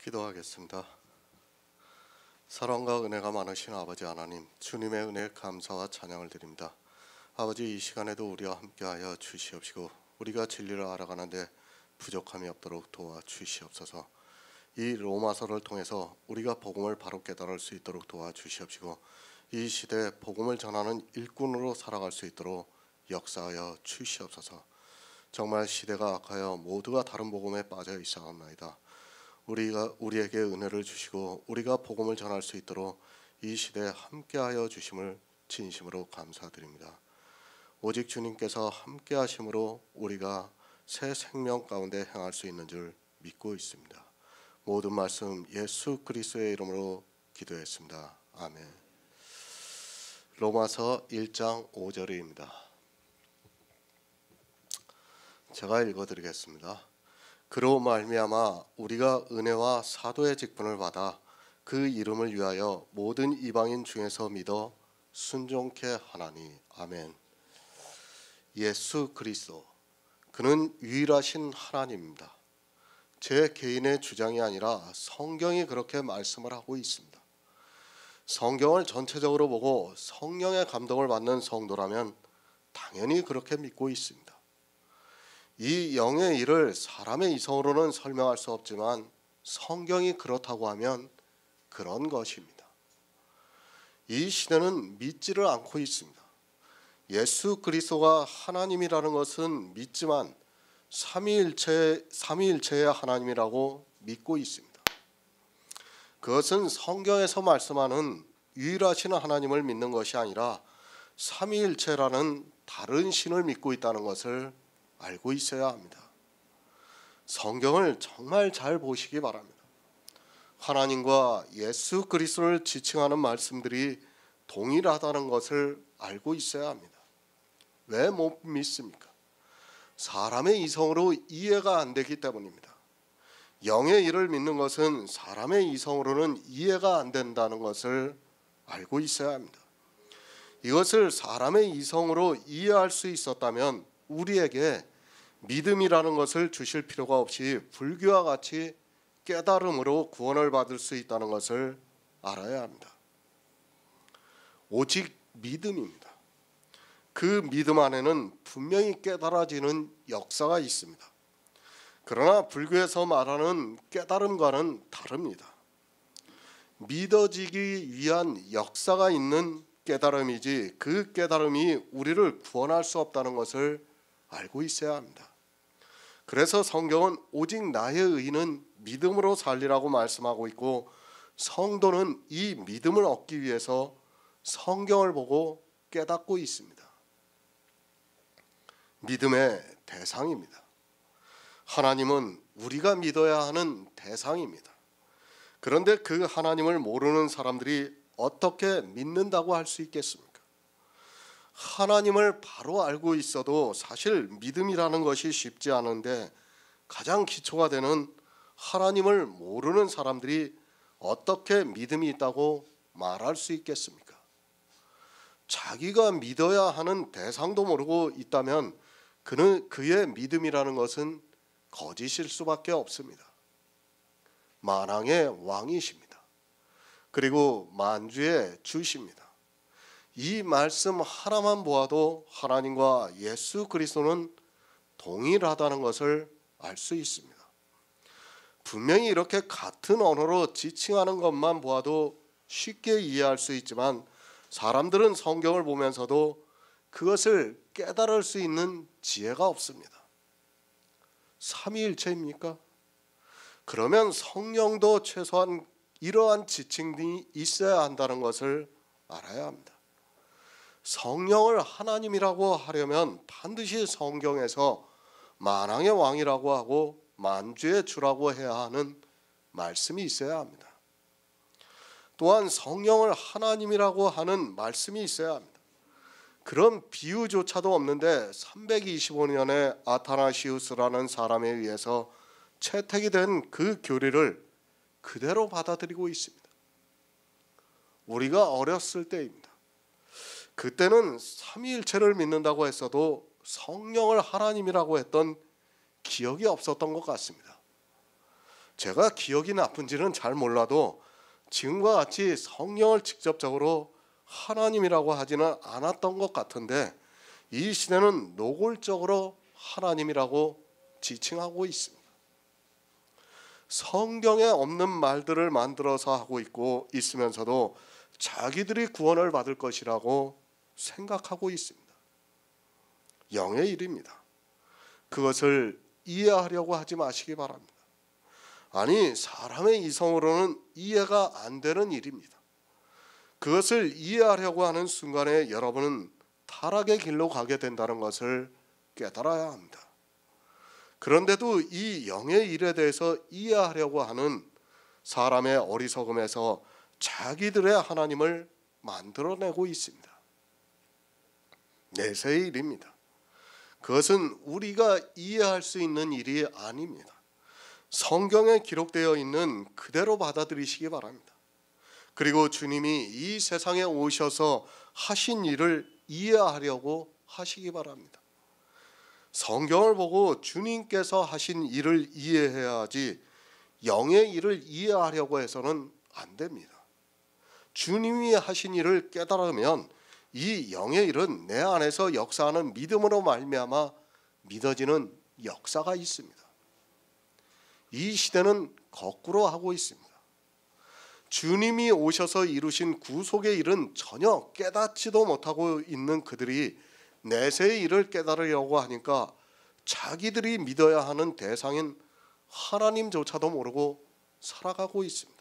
기도하겠습니다. 사랑과 은혜가 많으신 아버지 하나님, 주님의 은혜에 감사와 찬양을 드립니다. 아버지, 이 시간에도 우리와 함께하여 주시옵시고 우리가 진리를 알아가는데 부족함이 없도록 도와주시옵소서. 이 로마서를 통해서 우리가 복음을 바로 깨달을 수 있도록 도와주시옵시고 이 시대에 복음을 전하는 일꾼으로 살아갈 수 있도록 역사하여 주시옵소서. 정말 시대가 악하여 모두가 다른 복음에 빠져 있사옵나이다. 우리에게 은혜를 주시고 우리가 복음을 전할 수 있도록 이 시대에 함께하여 주심을 진심으로 감사드립니다. 오직 주님께서 함께하심으로 우리가 새 생명 가운데 행할 수 있는 줄 믿고 있습니다. 모든 말씀 예수 그리스도의 이름으로 기도했습니다. 아멘. 로마서 1장 5절입니다. 제가 읽어드리겠습니다. 그로 말미암아 우리가 은혜와 사도의 직분을 받아 그 이름을 위하여 모든 이방인 중에서 믿어 순종케 하나니. 아멘. 예수 그리스도, 그는 유일하신 하나님입니다. 제 개인의 주장이 아니라 성경이 그렇게 말씀을 하고 있습니다. 성경을 전체적으로 보고 성령의 감동을 받는 성도라면 당연히 그렇게 믿고 있습니다. 이 영의 일을 사람의 이성으로는 설명할 수 없지만 성경이 그렇다고 하면 그런 것입니다. 이 시대는 믿지를 않고 있습니다. 예수 그리스도가 하나님이라는 것은 믿지만 삼위일체의 하나님이라고 믿고 있습니다. 그것은 성경에서 말씀하는 유일하신 하나님을 믿는 것이 아니라 삼위일체라는 다른 신을 믿고 있다는 것을 알고 있어야 합니다. 성경을 정말 잘 보시기 바랍니다. 하나님과 예수 그리스도를 지칭하는 말씀들이 동일하다는 것을 알고 있어야 합니다. 왜 못 믿습니까? 사람의 이성으로 이해가 안 되기 때문입니다. 영의 일을 믿는 것은 사람의 이성으로는 이해가 안 된다는 것을 알고 있어야 합니다. 이것을 사람의 이성으로 이해할 수 있었다면 우리에게 믿음이라는 것을 주실 필요가 없이 불교와 같이 깨달음으로 구원을 받을 수 있다는 것을 알아야 합니다. 오직 믿음입니다. 그 믿음 안에는 분명히 깨달아지는 역사가 있습니다. 그러나 불교에서 말하는 깨달음과는 다릅니다. 믿어지기 위한 역사가 있는 깨달음이지 그 깨달음이 우리를 구원할 수 없다는 것을 알고 있어야 합니다. 그래서 성경은 오직 나의 의는 믿음으로 살리라고 말씀하고 있고 성도는 이 믿음을 얻기 위해서 성경을 보고 깨닫고 있습니다. 믿음의 대상입니다. 하나님은 우리가 믿어야 하는 대상입니다. 그런데 그 하나님을 모르는 사람들이 어떻게 믿는다고 할 수 있겠습니까? 하나님을 바로 알고 있어도 사실 믿음이라는 것이 쉽지 않은데 가장 기초가 되는 하나님을 모르는 사람들이 어떻게 믿음이 있다고 말할 수 있겠습니까? 자기가 믿어야 하는 대상도 모르고 있다면 그의 믿음이라는 것은 거짓일 수밖에 없습니다. 만왕의 왕이십니다. 그리고 만주의 주십니다. 이 말씀 하나만 보아도 하나님과 예수 그리스도는 동일하다는 것을 알 수 있습니다. 분명히 이렇게 같은 언어로 지칭하는 것만 보아도 쉽게 이해할 수 있지만 사람들은 성경을 보면서도 그것을 깨달을 수 있는 지혜가 없습니다. 삼위일체입니까? 그러면 성령도 최소한 이러한 지칭이 있어야 한다는 것을 알아야 합니다. 성령을 하나님이라고 하려면 반드시 성경에서 만왕의 왕이라고 하고 만주의 주라고 해야 하는 말씀이 있어야 합니다. 또한 성령을 하나님이라고 하는 말씀이 있어야 합니다. 그런 비유조차도 없는데 325년에 아타나시우스라는 사람에 의해서 채택이 된 그 교리를 그대로 받아들이고 있습니다. 우리가 어렸을 때입니다. 그때는 삼위일체를 믿는다고 했어도 성령을 하나님이라고 했던 기억이 없었던 것 같습니다. 제가 기억이 나쁜지는 잘 몰라도 지금과 같이 성령을 직접적으로 하나님이라고 하지는 않았던 것 같은데, 이 시대는 노골적으로 하나님이라고 지칭하고 있습니다. 성경에 없는 말들을 만들어서 하고 있으면서도 자기들이 구원을 받을 것이라고 생각하고 있습니다. 영의 일입니다. 그것을 이해하려고 하지 마시기 바랍니다. 아니, 사람의 이성으로는 이해가 안 되는 일입니다. 그것을 이해하려고 하는 순간에 여러분은 타락의 길로 가게 된다는 것을 깨달아야 합니다. 그런데도 이 영의 일에 대해서 이해하려고 하는 사람의 어리석음에서 자기들의 하나님을 만들어내고 있습니다. 내세의 일입니다. 그것은 우리가 이해할 수 있는 일이 아닙니다. 성경에 기록되어 있는 그대로 받아들이시기 바랍니다. 그리고 주님이 이 세상에 오셔서 하신 일을 이해하려고 하시기 바랍니다. 성경을 보고 주님께서 하신 일을 이해해야 하지 영의 일을 이해하려고 해서는 안 됩니다. 주님이 하신 일을 깨달으면 이 영의 일은 내 안에서 역사하는 믿음으로 말미암아 믿어지는 역사가 있습니다. 이 시대는 거꾸로 하고 있습니다. 주님이 오셔서 이루신 구속의 일은 전혀 깨닫지도 못하고 있는 그들이 내세의 일을 깨달으려고 하니까 자기들이 믿어야 하는 대상인 하나님조차도 모르고 살아가고 있습니다.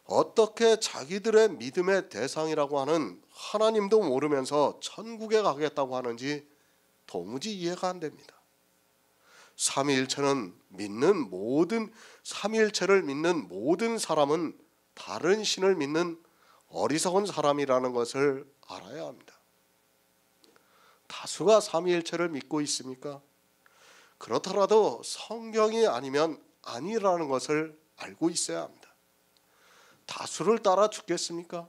어떻게 자기들의 믿음의 대상이라고 하는 하나님도 모르면서 천국에 가겠다고 하는지 도무지 이해가 안 됩니다. 삼위일체를 믿는 모든 사람은 다른 신을 믿는 어리석은 사람이라는 것을 알아야 합니다. 다수가 삼위일체를 믿고 있습니까? 그렇더라도 성경이 아니면 아니라는 것을 알고 있어야 합니다. 다수를 따라 죽겠습니까?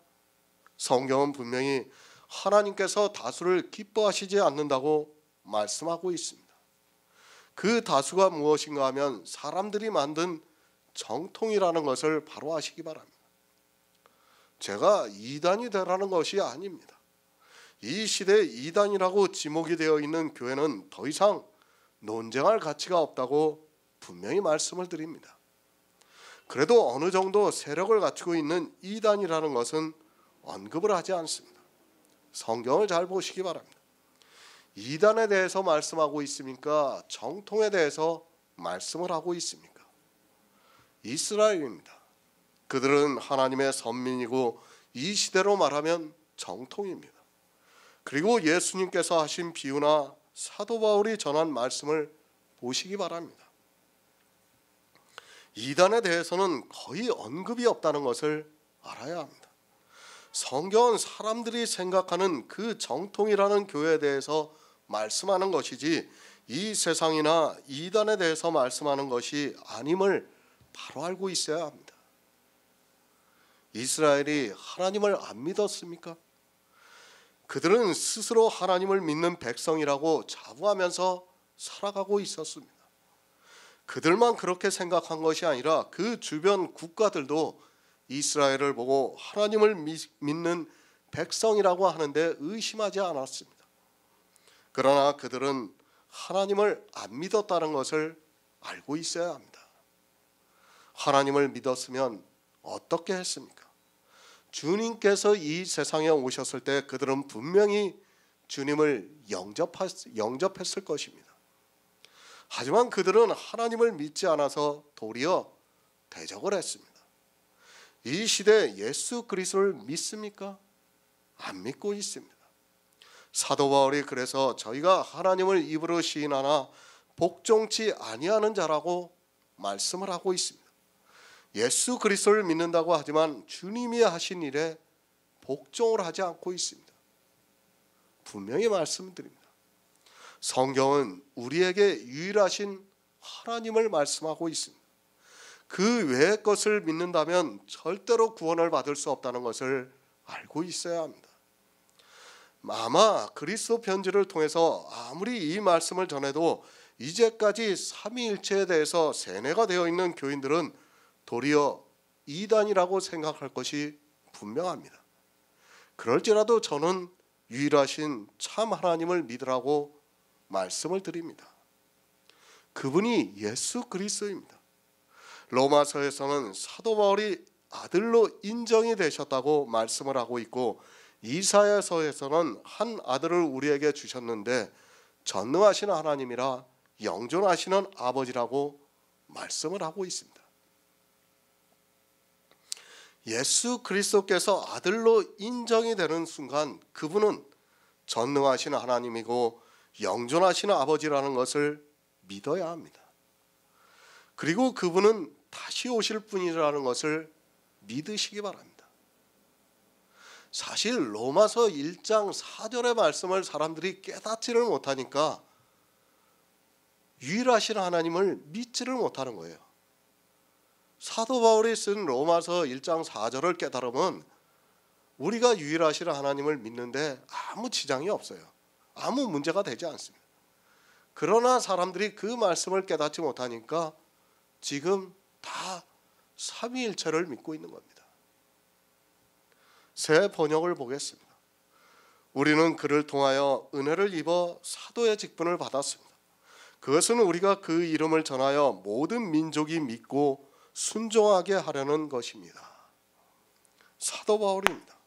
성경은 분명히 하나님께서 다수를 기뻐하시지 않는다고 말씀하고 있습니다. 그 다수가 무엇인가 하면 사람들이 만든 정통이라는 것을 바로 아시기 바랍니다. 제가 이단이 되라는 것이 아닙니다. 이 시대에 이단이라고 지목이 되어 있는 교회는 더 이상 논쟁할 가치가 없다고 분명히 말씀을 드립니다. 그래도 어느 정도 세력을 갖추고 있는 이단이라는 것은 언급을 하지 않습니다. 성경을 잘 보시기 바랍니다. 이단에 대해서 말씀하고 있습니까? 정통에 대해서 말씀을 하고 있습니까? 이스라엘입니다. 그들은 하나님의 선민이고 이 시대로 말하면 정통입니다. 그리고 예수님께서 하신 비유나 사도 바울이 전한 말씀을 보시기 바랍니다. 이단에 대해서는 거의 언급이 없다는 것을 알아야 합니다. 성경은 사람들이 생각하는 그 정통이라는 교회에 대해서 말씀하는 것이지 이 세상이나 이단에 대해서 말씀하는 것이 아님을 바로 알고 있어야 합니다. 이스라엘이 하나님을 안 믿었습니까? 그들은 스스로 하나님을 믿는 백성이라고 자부하면서 살아가고 있었습니다. 그들만 그렇게 생각한 것이 아니라 그 주변 국가들도 이스라엘을 보고 하나님을 믿는 백성이라고 하는데 의심하지 않았습니다. 그러나 그들은 하나님을 안 믿었다는 것을 알고 있어야 합니다. 하나님을 믿었으면 어떻게 했습니까? 주님께서 이 세상에 오셨을 때 그들은 분명히 주님을 영접했을 것입니다. 하지만 그들은 하나님을 믿지 않아서 도리어 대적을 했습니다. 이 시대에 예수 그리스도를 믿습니까? 안 믿고 있습니다. 사도 바울이 그래서 저희가 하나님을 입으로 시인하나 복종치 아니하는 자라고 말씀을 하고 있습니다. 예수 그리스도를 믿는다고 하지만 주님이 하신 일에 복종을 하지 않고 있습니다. 분명히 말씀드립니다. 성경은 우리에게 유일하신 하나님을 말씀하고 있습니다. 그 외의 것을 믿는다면 절대로 구원을 받을 수 없다는 것을 알고 있어야 합니다. 아마 그리스도 편지를 통해서 아무리 이 말씀을 전해도 이제까지 삼위일체에 대해서 세뇌가 되어 있는 교인들은 도리어 이단이라고 생각할 것이 분명합니다. 그럴지라도 저는 유일하신 참 하나님을 믿으라고 말씀을 드립니다. 그분이 예수 그리스도입니다. 로마서에서는 사도 바울이 아들로 인정이 되셨다고 말씀을 하고 있고, 이사야서에서는 한 아들을 우리에게 주셨는데 전능하신 하나님이라 영존하시는 아버지라고 말씀을 하고 있습니다. 예수 그리스도께서 아들로 인정이 되는 순간 그분은 전능하신 하나님이고 영존하시는 아버지라는 것을 믿어야 합니다. 그리고 그분은 다시 오실 분이라는 것을 믿으시기 바랍니다. 사실 로마서 1장 4절의 말씀을 사람들이 깨닫지를 못하니까 유일하신 하나님을 믿지를 못하는 거예요. 사도 바울이 쓴 로마서 1장 4절을 깨달으면 우리가 유일하신 하나님을 믿는데 아무 지장이 없어요. 아무 문제가 되지 않습니다. 그러나 사람들이 그 말씀을 깨닫지 못하니까 지금 다 삼위일체를 믿고 있는 겁니다. 새 번역을 보겠습니다. 우리는 그를 통하여 은혜를 입어 사도의 직분을 받았습니다. 그것은 우리가 그 이름을 전하여 모든 민족이 믿고 순종하게 하려는 것입니다. 사도 바울입니다.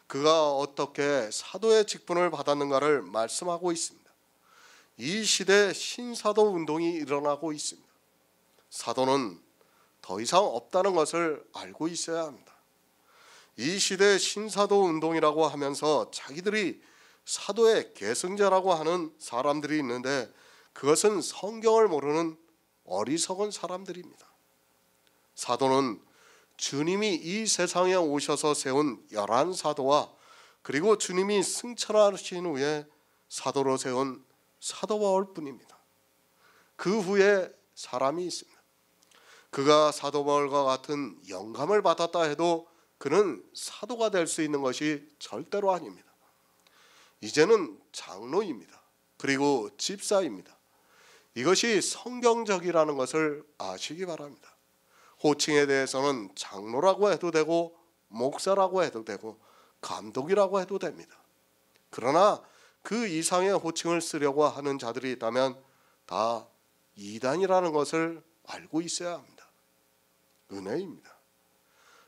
그가 어떻게 사도의 직분을 받았는가를 말씀하고 있습니다. 이 시대에 신사도 운동이 일어나고 있습니다. 사도는 더 이상 없다는 것을 알고 있어야 합니다. 이 시대의 신사도 운동이라고 하면서 자기들이 사도의 계승자라고 하는 사람들이 있는데 그것은 성경을 모르는 어리석은 사람들입니다. 사도는 주님이 이 세상에 오셔서 세운 11사도와 그리고 주님이 승천하신 후에 사도로 세운 사도 바울뿐입니다. 그 후에 사람이 있습니다. 그가 사도 바울과 같은 영감을 받았다 해도 그는 사도가 될 수 있는 것이 절대로 아닙니다. 이제는 장로입니다. 그리고 집사입니다. 이것이 성경적이라는 것을 아시기 바랍니다. 호칭에 대해서는 장로라고 해도 되고 목사라고 해도 되고 감독이라고 해도 됩니다. 그러나 그 이상의 호칭을 쓰려고 하는 자들이 있다면 다 이단이라는 것을 알고 있어야 합니다. 은혜입니다.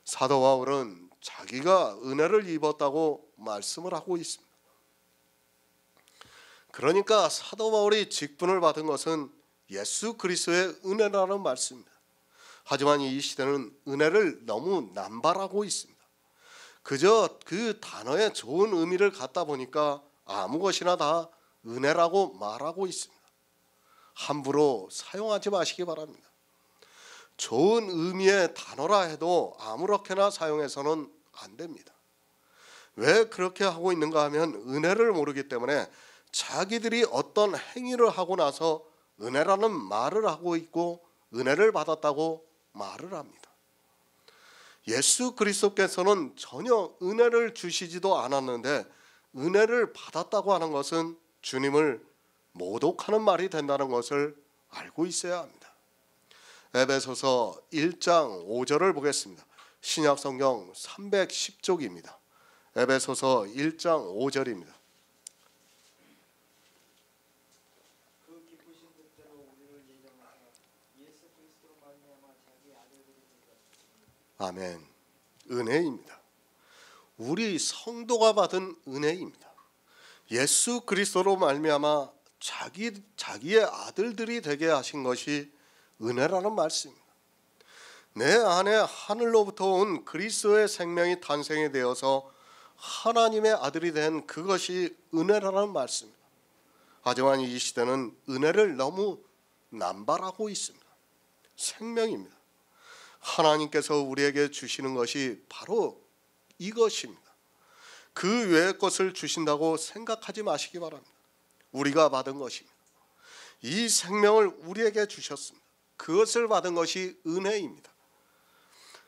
사도 바울은 자기가 은혜를 입었다고 말씀을 하고 있습니다. 그러니까 사도 바울이 직분을 받은 것은 예수 그리스도의 은혜라는 말씀입니다. 하지만 이 시대는 은혜를 너무 남발하고 있습니다. 그저 그 단어에 좋은 의미를 갖다 보니까 아무 것이나 다 은혜라고 말하고 있습니다. 함부로 사용하지 마시기 바랍니다. 좋은 의미의 단어라 해도 아무렇게나 사용해서는 안 됩니다. 왜 그렇게 하고 있는가 하면 은혜를 모르기 때문에 자기들이 어떤 행위를 하고 나서 은혜라는 말을 하고 있고 은혜를 받았다고 말을 합니다. 예수 그리스도께서는 전혀 은혜를 주시지도 않았는데 은혜를 받았다고 하는 것은 주님을 모독하는 말이 된다는 것을 알고 있어야 합니다. 에베소서 1장 5절을 보겠습니다. 신약성경 310쪽입니다. 에베소서 1장 5절입니다. 아멘. 은혜입니다. 우리 성도가 받은 은혜입니다. 예수 그리스도로 말미암아 자기의 아들들이 되게 하신 것이 은혜라는 말씀입니다. 내 안에 하늘로부터 온 그리스도의 생명이 탄생이 되어서 하나님의 아들이 된 그것이 은혜라는 말씀입니다. 하지만 이 시대는 은혜를 너무 남발하고 있습니다. 생명입니다. 하나님께서 우리에게 주시는 것이 바로 이것입니다. 그 외의 것을 주신다고 생각하지 마시기 바랍니다. 우리가 받은 것입니다. 이 생명을 우리에게 주셨습니다. 그것을 받은 것이 은혜입니다.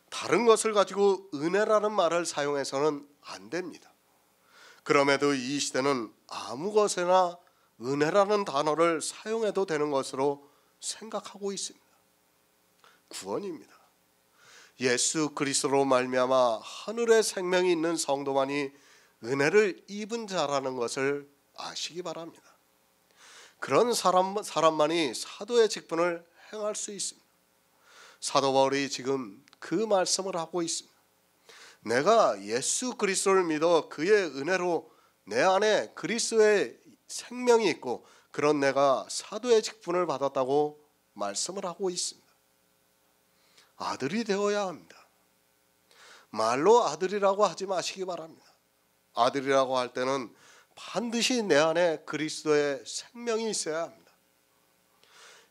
다른 것을 가지고 은혜라는 말을 사용해서는 안 됩니다. 그럼에도 이 시대는 아무 것에나 은혜라는 단어를 사용해도 되는 것으로 생각하고 있습니다. 구원입니다. 예수 그리스도로 말미암아 하늘의 생명이 있는 성도만이 은혜를 입은 자라는 것을 아시기 바랍니다. 그런 사람만이 사도의 직분을 행할 수 있습니다. 사도 바울이 지금 그 말씀을 하고 있습니다. 내가 예수 그리스도를 믿어 그의 은혜로 내 안에 그리스도의 생명이 있고 그런 내가 사도의 직분을 받았다고 말씀을 하고 있습니다. 아들이 되어야 합니다. 말로 아들이라고 하지 마시기 바랍니다. 아들이라고 할 때는 반드시 내 안에 그리스도의 생명이 있어야 합니다.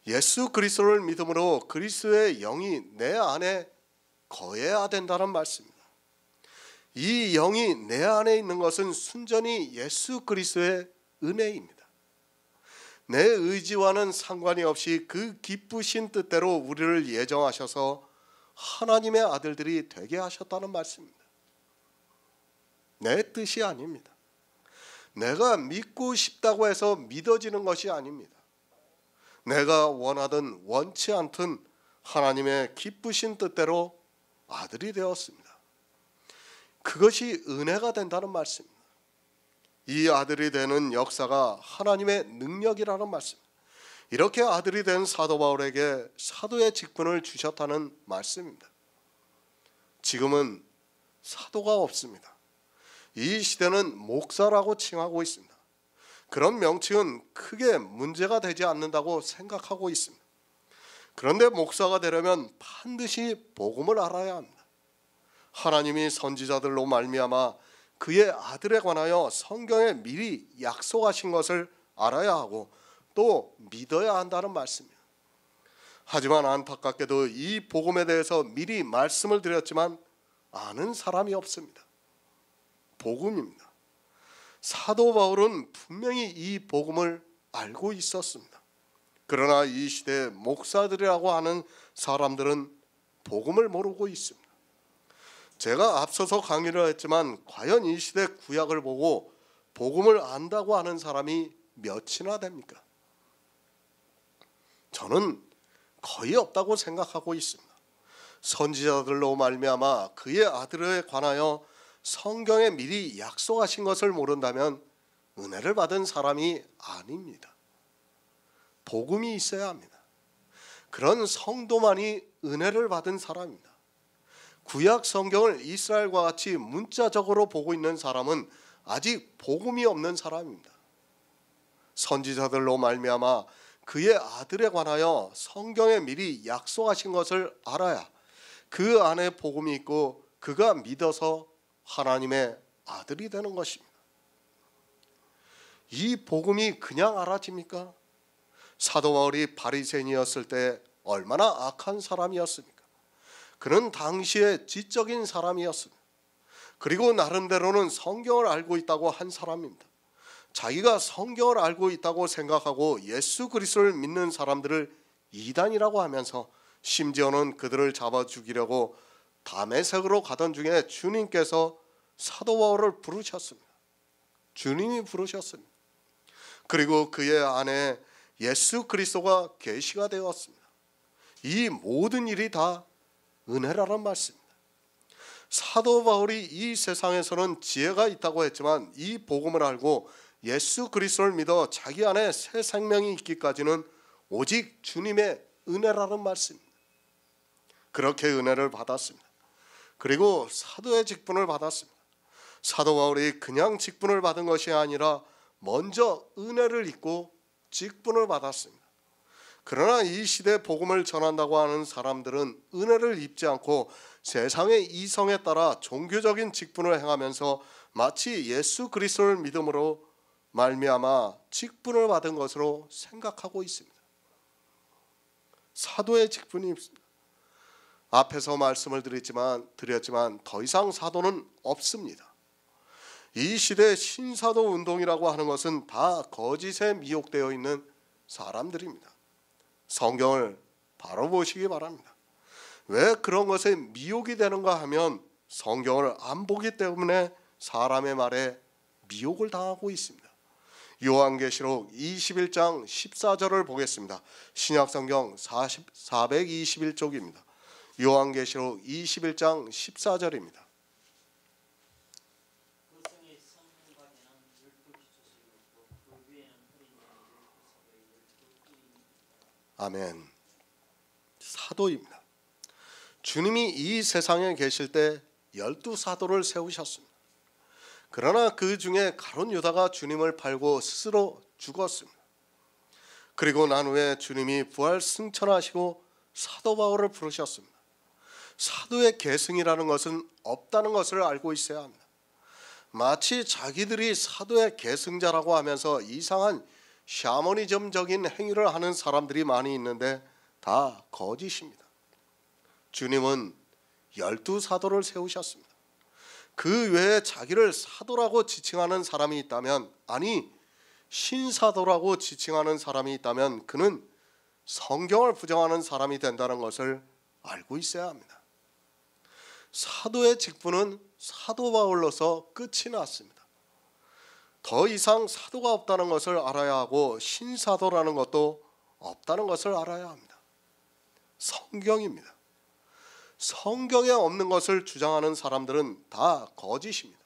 예수 그리스도를 믿음으로 그리스도의 영이 내 안에 거해야 된다는 말씀입니다. 이 영이 내 안에 있는 것은 순전히 예수 그리스도의 은혜입니다. 내 의지와는 상관이 없이 그 기쁘신 뜻대로 우리를 예정하셔서 하나님의 아들들이 되게 하셨다는 말씀입니다. 내 뜻이 아닙니다. 내가 믿고 싶다고 해서 믿어지는 것이 아닙니다. 내가 원하든 원치 않든 하나님의 기쁘신 뜻대로 아들이 되었습니다. 그것이 은혜가 된다는 말씀입니다. 이 아들이 되는 역사가 하나님의 능력이라는 말씀입니다. 이렇게 아들이 된 사도 바울에게 사도의 직분을 주셨다는 말씀입니다. 지금은 사도가 없습니다. 이 시대는 목사라고 칭하고 있습니다. 그런 명칭은 크게 문제가 되지 않는다고 생각하고 있습니다. 그런데 목사가 되려면 반드시 복음을 알아야 합니다. 하나님이 선지자들로 말미암아 그의 아들에 관하여 성경에 미리 약속하신 것을 알아야 하고 또 믿어야 한다는 말씀입니다. 하지만 안타깝게도 이 복음에 대해서 미리 말씀을 드렸지만 아는 사람이 없습니다. 복음입니다. 사도 바울은 분명히 이 복음을 알고 있었습니다. 그러나 이 시대 목사들이라고 하는 사람들은 복음을 모르고 있습니다. 제가 앞서서 강의를 했지만 과연 이 시대 구약을 보고 복음을 안다고 하는 사람이 몇이나 됩니까? 저는 거의 없다고 생각하고 있습니다. 선지자들로 말미암아 그의 아들에 관하여 성경에 미리 약속하신 것을 모른다면 은혜를 받은 사람이 아닙니다. 복음이 있어야 합니다. 그런 성도만이 은혜를 받은 사람입니다. 구약 성경을 이스라엘과 같이 문자적으로 보고 있는 사람은 아직 복음이 없는 사람입니다. 선지자들로 말미암아 그의 아들에 관하여 성경에 미리 약속하신 것을 알아야 그 안에 복음이 있고 그가 믿어서 하나님의 아들이 되는 것입니다. 이 복음이 그냥 알아집니까? 사도 바울이 바리새인이었을 때 얼마나 악한 사람이었습니까? 그는 당시에 지적인 사람이었습니다. 그리고 나름대로는 성경을 알고 있다고 한 사람입니다. 자기가 성경을 알고 있다고 생각하고 예수 그리스도를 믿는 사람들을 이단이라고 하면서 심지어는 그들을 잡아 죽이려고 다메섹으로 가던 중에 주님께서 사도 바울을 부르셨습니다. 주님이 부르셨습니다. 그리고 그의 안에 예수 그리스도가 계시가 되었습니다. 이 모든 일이 다 은혜라는 말씀입니다. 사도 바울이 이 세상에서는 지혜가 있다고 했지만 이 복음을 알고 예수 그리스도를 믿어 자기 안에 새 생명이 있기까지는 오직 주님의 은혜라는 말씀입니다. 그렇게 은혜를 받았습니다. 그리고 사도의 직분을 받았습니다. 사도 바울이 그냥 직분을 받은 것이 아니라 먼저 은혜를 입고 직분을 받았습니다. 그러나 이 시대 복음을 전한다고 하는 사람들은 은혜를 입지 않고 세상의 이성에 따라 종교적인 직분을 행하면서 마치 예수 그리스도를 믿음으로 말미암아 직분을 받은 것으로 생각하고 있습니다. 사도의 직분이 있습니다. 앞에서 말씀을 드렸지만 더 이상 사도는 없습니다. 이 시대 신사도 운동이라고 하는 것은 다 거짓에 미혹되어 있는 사람들입니다. 성경을 바로 보시기 바랍니다. 왜 그런 것에 미혹이 되는가 하면 성경을 안 보기 때문에 사람의 말에 미혹을 당하고 있습니다. 요한계시록 21장 14절을 보겠습니다. 신약성경 421쪽입니다. 요한계시록 21장 14절입니다. 아멘. 사도입니다. 주님이 이 세상에 계실 때 12사도를 세우셨습니다. 그러나 그 중에 가룟 유다가 주님을 팔고 스스로 죽었습니다. 그리고 난 후에 주님이 부활 승천하시고 사도 바울을 부르셨습니다. 사도의 계승이라는 것은 없다는 것을 알고 있어야 합니다. 마치 자기들이 사도의 계승자라고 하면서 이상한 샤머니즘적인 행위를 하는 사람들이 많이 있는데 다 거짓입니다. 주님은 12사도를 세우셨습니다. 그 외에 자기를 사도라고 지칭하는 사람이 있다면, 아니 신사도라고 지칭하는 사람이 있다면 그는 성경을 부정하는 사람이 된다는 것을 알고 있어야 합니다. 사도의 직분은 사도 바울로서 끝이 났습니다. 더 이상 사도가 없다는 것을 알아야 하고 신사도라는 것도 없다는 것을 알아야 합니다. 성경입니다. 성경에 없는 것을 주장하는 사람들은 다 거짓입니다.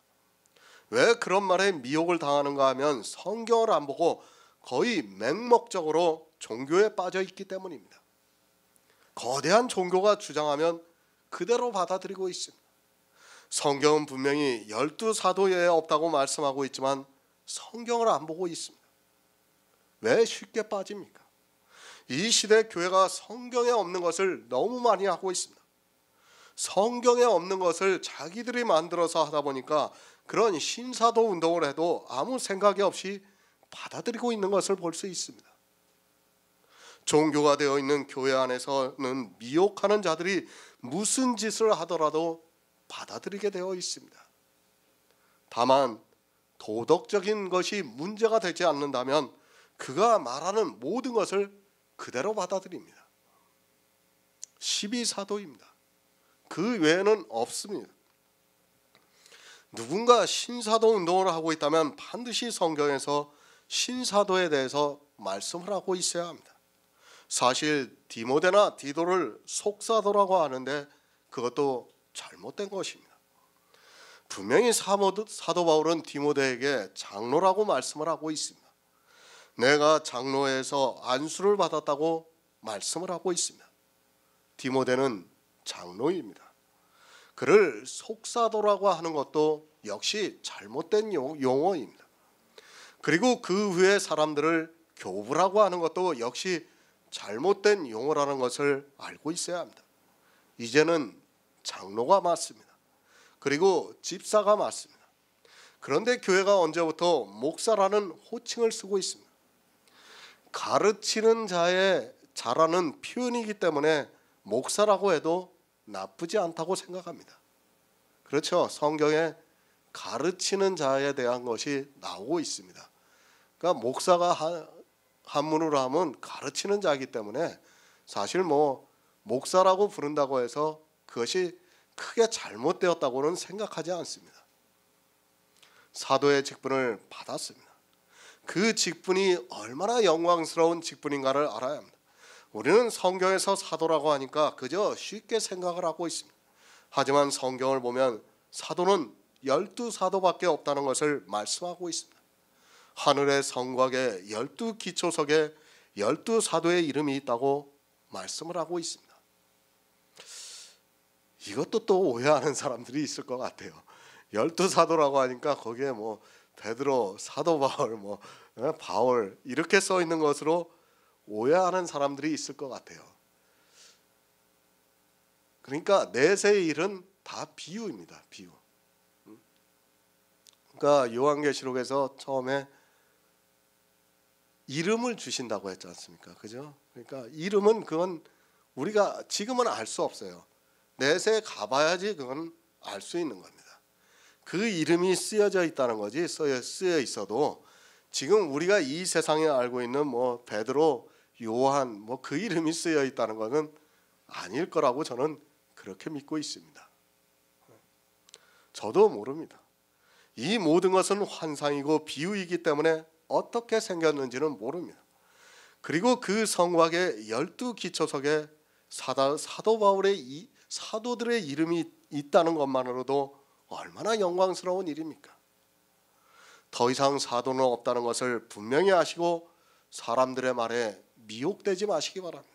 왜 그런 말에 미혹을 당하는가 하면 성경을 안 보고 거의 맹목적으로 종교에 빠져 있기 때문입니다. 거대한 종교가 주장하면 그대로 받아들이고 있습니다. 성경은 분명히 12사도에 없다고 말씀하고 있지만 성경을 안 보고 있습니다. 왜 쉽게 빠집니까? 이 시대 교회가 성경에 없는 것을 너무 많이 하고 있습니다. 성경에 없는 것을 자기들이 만들어서 하다 보니까 그런 신사도 운동을 해도 아무 생각이 없이 받아들이고 있는 것을 볼 수 있습니다. 종교가 되어 있는 교회 안에서는 미혹하는 자들이 무슨 짓을 하더라도 받아들이게 되어 있습니다. 다만 도덕적인 것이 문제가 되지 않는다면 그가 말하는 모든 것을 그대로 받아들입니다. 12사도입니다. 그 외에는 없습니다. 누군가 신사도 운동을 하고 있다면 반드시 성경에서 신사도에 대해서 말씀을 하고 있어야 합니다. 사실 디모데나 디도를 속사도라고 하는데 그것도 잘못된 것입니다. 분명히 사도 바울은 디모데에게 장로라고 말씀을 하고 있습니다. 내가 장로에서 안수를 받았다고 말씀을 하고 있습니다. 디모데는 장로입니다. 그를 속사도라고 하는 것도 역시 잘못된 용어입니다. 그리고 그 후에 사람들을 교부라고 하는 것도 역시 잘못된 용어라는 것을 알고 있어야 합니다. 이제는 장로가 맞습니다. 그리고 집사가 맞습니다. 그런데 교회가 언제부터 목사라는 호칭을 쓰고 있습니다. 가르치는 자의 자라는 표현이기 때문에 목사라고 해도 나쁘지 않다고 생각합니다. 그렇죠. 성경에 가르치는 자에 대한 것이 나오고 있습니다. 그러니까 목사가 한문으로 하면 가르치는 자이기 때문에 사실 목사라고 부른다고 해서 그것이 크게 잘못되었다고는 생각하지 않습니다. 사도의 직분을 받았습니다. 그 직분이 얼마나 영광스러운 직분인가를 알아야 합니다. 우리는 성경에서 사도라고 하니까 그저 쉽게 생각을 하고 있습니다. 하지만 성경을 보면 사도는 12사도밖에 없다는 것을 말씀하고 있습니다. 하늘의 성곽에 12기초석에 12사도의 이름이 있다고 말씀을 하고 있습니다. 이것도 또 오해하는 사람들이 있을 것 같아요. 12사도라고 하니까 거기에 베드로, 사도 바울, 바울 이렇게 써 있는 것으로 오해하는 사람들이 있을 것 같아요. 그러니까 내세의 일은 다 비유입니다. 비유. 그러니까 요한계시록에서 처음에 이름을 주신다고 했지 않습니까? 그죠? 그러니까 이름은 그건 우리가 지금은 알 수 없어요. 내세에 가봐야지 그건 알 수 있는 겁니다. 그 이름이 쓰여져 있다는 거지 쓰여 있어도 지금 우리가 이 세상에 알고 있는 베드로, 요한 그 이름이 쓰여 있다는 것은 아닐 거라고 저는 그렇게 믿고 있습니다. 저도 모릅니다. 이 모든 것은 환상이고 비유이기 때문에 어떻게 생겼는지는 모릅니다. 그리고 그 성곽의 12기초석에 사도 바울의 사도들의 이름이 있다는 것만으로도 얼마나 영광스러운 일입니까? 더 이상 사도는 없다는 것을 분명히 아시고 사람들의 말에 미혹되지 마시기 바랍니다.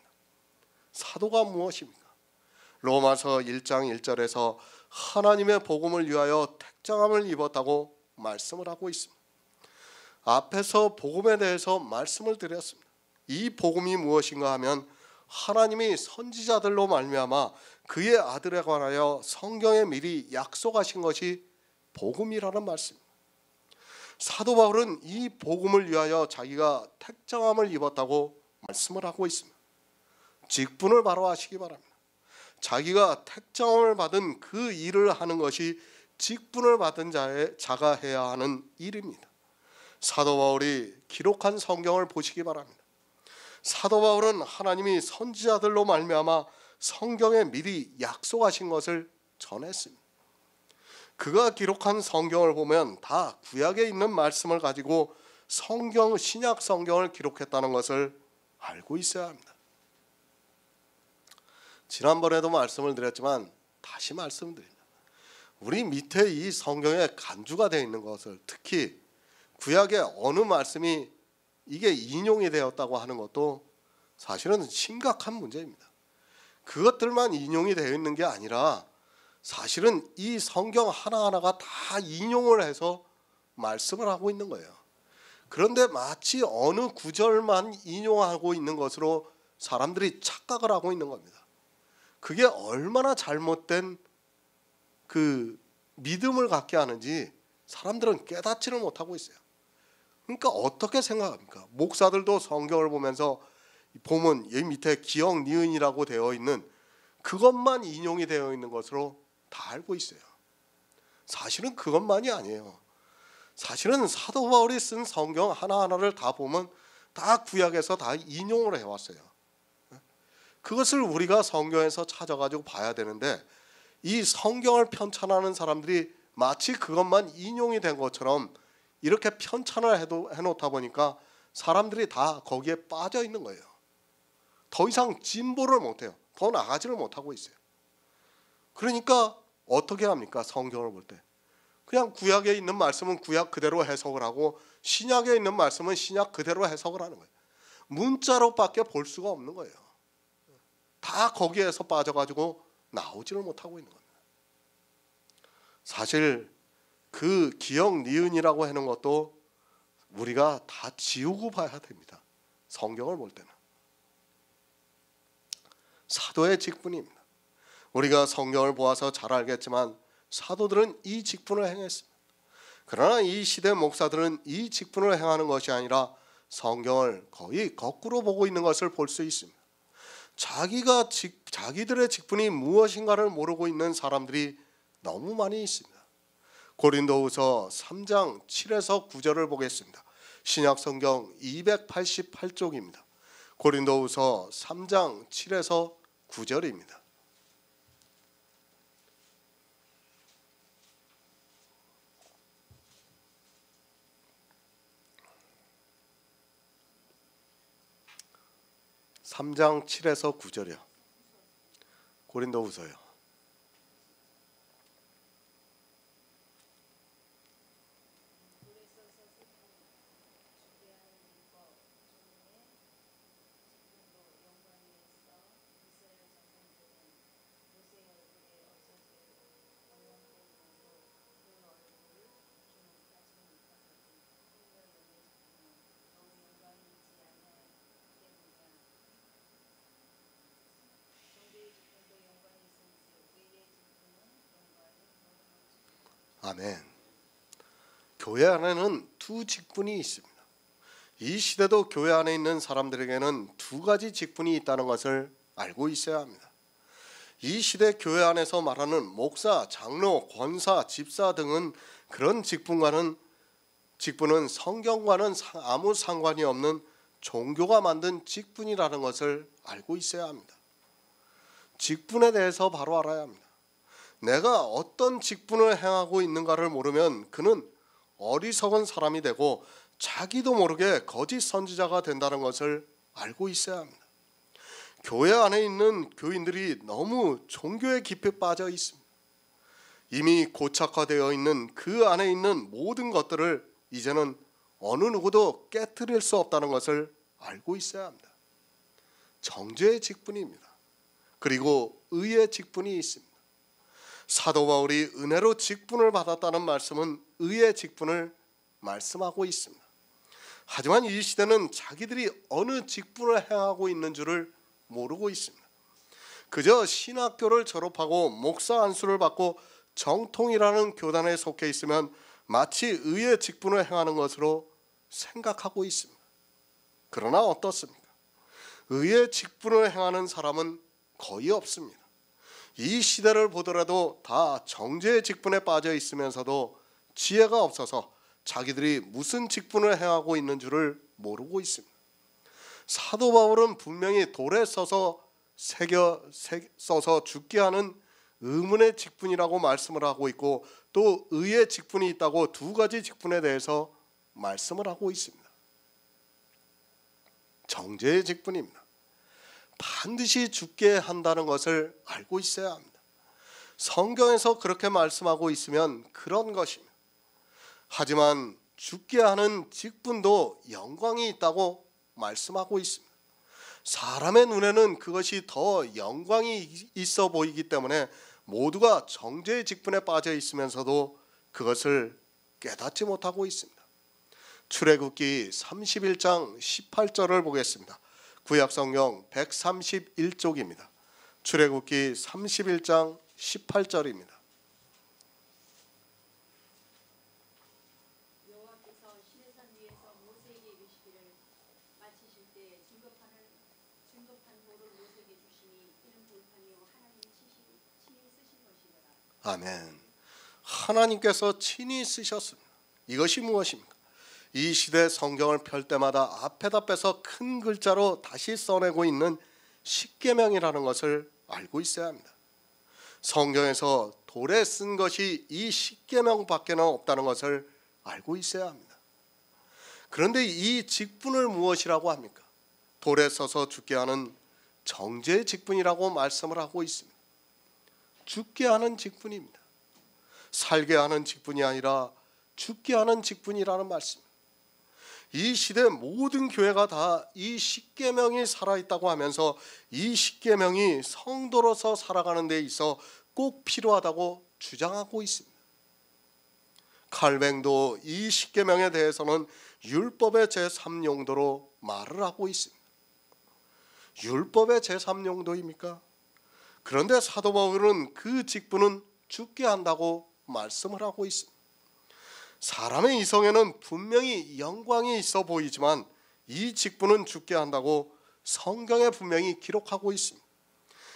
사도가 무엇입니까? 로마서 1장 1절에서 하나님의 복음을 위하여 택정함을 입었다고 말씀을 하고 있습니다. 앞에서 복음에 대해서 말씀을 드렸습니다. 이 복음이 무엇인가 하면 하나님이 선지자들로 말미암아 그의 아들에 관하여 성경에 미리 약속하신 것이 복음이라는 말씀입니다. 사도 바울은 이 복음을 위하여 자기가 택정함을 입었다고 말씀을 하고 있습니다. 직분을 바로 하시기 바랍니다. 자기가 택정함을 받은 그 일을 하는 것이 직분을 받은 자가 해야 하는 일입니다. 사도 바울이 기록한 성경을 보시기 바랍니다. 사도 바울은 하나님이 선지자들로 말미암아 성경에 미리 약속하신 것을 전했습니다. 그가 기록한 성경을 보면 다 구약에 있는 말씀을 가지고 신약 성경을 기록했다는 것을 알고 있어야 합니다. 지난번에도 말씀을 드렸지만 다시 말씀드립니다. 우리 밑에 이 성경에 간주가 되어 있는 것을, 특히 구약의 어느 말씀이 이게 인용이 되었다고 하는 것도 사실은 심각한 문제입니다. 그것들만 인용이 되어 있는 게 아니라 사실은 이 성경 하나하나가 다 인용을 해서 말씀을 하고 있는 거예요. 그런데 마치 어느 구절만 인용하고 있는 것으로 사람들이 착각을 하고 있는 겁니다. 그게 얼마나 잘못된 그 믿음을 갖게 하는지 사람들은 깨닫지를 못하고 있어요. 그러니까 어떻게 생각합니까? 목사들도 성경을 보면서 보면 여기 밑에 기역 니은이라고 되어 있는 그것만 인용이 되어 있는 것으로 다 알고 있어요. 사실은 그것만이 아니에요. 사실은 사도 바울이 쓴 성경 하나하나를 다 보면 다 구약에서 다 인용을 해왔어요. 그것을 우리가 성경에서 찾아가지고 봐야 되는데 이 성경을 편찬하는 사람들이 마치 그것만 인용이 된 것처럼 이렇게 편찬을 해놓다 보니까 사람들이 다 거기에 빠져 있는 거예요. 더 이상 진보를 못해요. 더 나가지를 못하고 있어요. 그러니까 어떻게 합니까? 성경을 볼 때 그냥 구약에 있는 말씀은 구약 그대로 해석을 하고 신약에 있는 말씀은 신약 그대로 해석을 하는 거예요. 문자로밖에 볼 수가 없는 거예요. 다 거기에서 빠져가지고 나오지를 못하고 있는 겁니다. 사실 그 기역 니은이라고 하는 것도 우리가 다 지우고 봐야 됩니다. 성경을 볼 때는. 사도의 직분입니다. 우리가 성경을 보아서 잘 알겠지만 사도들은 이 직분을 행했습니다. 그러나 이 시대 목사들은 이 직분을 행하는 것이 아니라 성경을 거의 거꾸로 보고 있는 것을 볼 수 있습니다. 자기들의 직분이 무엇인가를 모르고 있는 사람들이 너무 많이 있습니다. 고린도후서 3장 7에서 9절을 보겠습니다. 신약성경 288쪽입니다. 고린도후서 3장 7에서 9절입니다. (3장 7에서 9절이요) 고린도후서요. 아멘. 교회 안에는 두 직분이 있습니다. 이 시대도 교회 안에 있는 사람들에게는 두 가지 직분이 있다는 것을 알고 있어야 합니다. 이 시대 교회 안에서 말하는 목사, 장로, 권사, 집사 등은 그런 직분은 성경과는 아무 상관이 없는 종교가 만든 직분이라는 것을 알고 있어야 합니다. 직분에 대해서 바로 알아야 합니다. 내가 어떤 직분을 행하고 있는가를 모르면 그는 어리석은 사람이 되고 자기도 모르게 거짓 선지자가 된다는 것을 알고 있어야 합니다. 교회 안에 있는 교인들이 너무 종교에 깊이 빠져 있습니다. 이미 고착화되어 있는 그 안에 있는 모든 것들을 이제는 어느 누구도 깨트릴 수 없다는 것을 알고 있어야 합니다. 정죄의 직분입니다. 그리고 의의 직분이 있습니다. 사도 바울이 은혜로 직분을 받았다는 말씀은 의의 직분을 말씀하고 있습니다. 하지만 이 시대는 자기들이 어느 직분을 행하고 있는 줄을 모르고 있습니다. 그저 신학교를 졸업하고 목사 안수를 받고 정통이라는 교단에 속해 있으면 마치 의의 직분을 행하는 것으로 생각하고 있습니다. 그러나 어떻습니까? 의의 직분을 행하는 사람은 거의 없습니다. 이 시대를 보더라도 다 정죄의 직분에 빠져 있으면서도 지혜가 없어서 자기들이 무슨 직분을 행하고 있는 줄을 모르고 있습니다. 사도 바울은 분명히 돌에 써서 죽게 하는 의문의 직분이라고 말씀을 하고 있고, 또 의의 직분이 있다고 두 가지 직분에 대해서 말씀을 하고 있습니다. 정죄의 직분입니다. 반드시 죽게 한다는 것을 알고 있어야 합니다. 성경에서 그렇게 말씀하고 있으면 그런 것입니다. 하지만 죽게 하는 직분도 영광이 있다고 말씀하고 있습니다. 사람의 눈에는 그것이 더 영광이 있어 보이기 때문에 모두가 정죄의 직분에 빠져 있으면서도 그것을 깨닫지 못하고 있습니다. 출애굽기 31장 18절을 보겠습니다. 구약성경 131쪽입니다. 출애굽기 31장 18절입니다. 여호와께서 시내산 위에서 모세에게 이르시기를 마치실 때 증거판 돌을 모세에게 주시니 이는 돌판이요 하나님 친히 쓰신 것이니라. 아멘. 하나님께서 친히 쓰셨습니다. 이것이 무엇입니까? 이 시대 성경을 펼 때마다 앞에다 빼서 큰 글자로 다시 써내고 있는 십계명이라는 것을 알고 있어야 합니다. 성경에서 돌에 쓴 것이 이 십계명밖에는 없다는 것을 알고 있어야 합니다. 그런데 이 직분을 무엇이라고 합니까? 돌에 써서 죽게 하는 정죄의 직분이라고 말씀을 하고 있습니다. 죽게 하는 직분입니다. 살게 하는 직분이 아니라 죽게 하는 직분이라는 말씀. 이 시대 모든 교회가 다 이 십계명이 살아있다고 하면서 이 십계명이 성도로서 살아가는 데 있어 꼭 필요하다고 주장하고 있습니다. 칼뱅도 이 십계명에 대해서는 율법의 제3용도로 말을 하고 있습니다. 율법의 제3용도입니까? 그런데 사도 바울은 그 직분은 죽게 한다고 말씀을 하고 있습니다. 사람의 이성에는 분명히 영광이 있어 보이지만 이 직분은 죽게 한다고 성경에 분명히 기록하고 있습니다.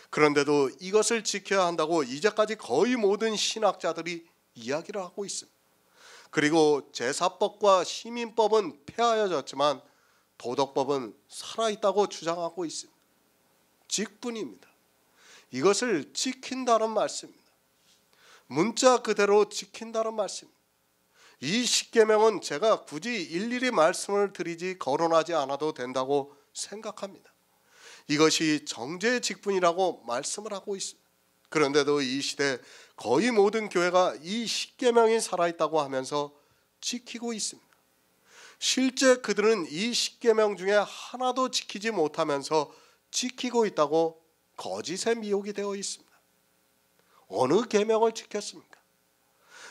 그런데도 이것을 지켜야 한다고 이제까지 거의 모든 신학자들이 이야기를 하고 있습니다. 그리고 제사법과 시민법은 폐하여졌지만 도덕법은 살아있다고 주장하고 있습니다. 직분입니다. 이것을 지킨다는 말씀입니다. 문자 그대로 지킨다는 말씀입니다. 이 십계명은 제가 굳이 일일이 말씀을 드리지 거론하지 않아도 된다고 생각합니다. 이것이 정죄의 직분이라고 말씀을 하고 있습니다. 그런데도 이 시대 거의 모든 교회가 이 십계명이 살아있다고 하면서 지키고 있습니다. 실제 그들은 이 십계명 중에 하나도 지키지 못하면서 지키고 있다고 거짓에 미혹이 되어 있습니다. 어느 계명을 지켰습니까?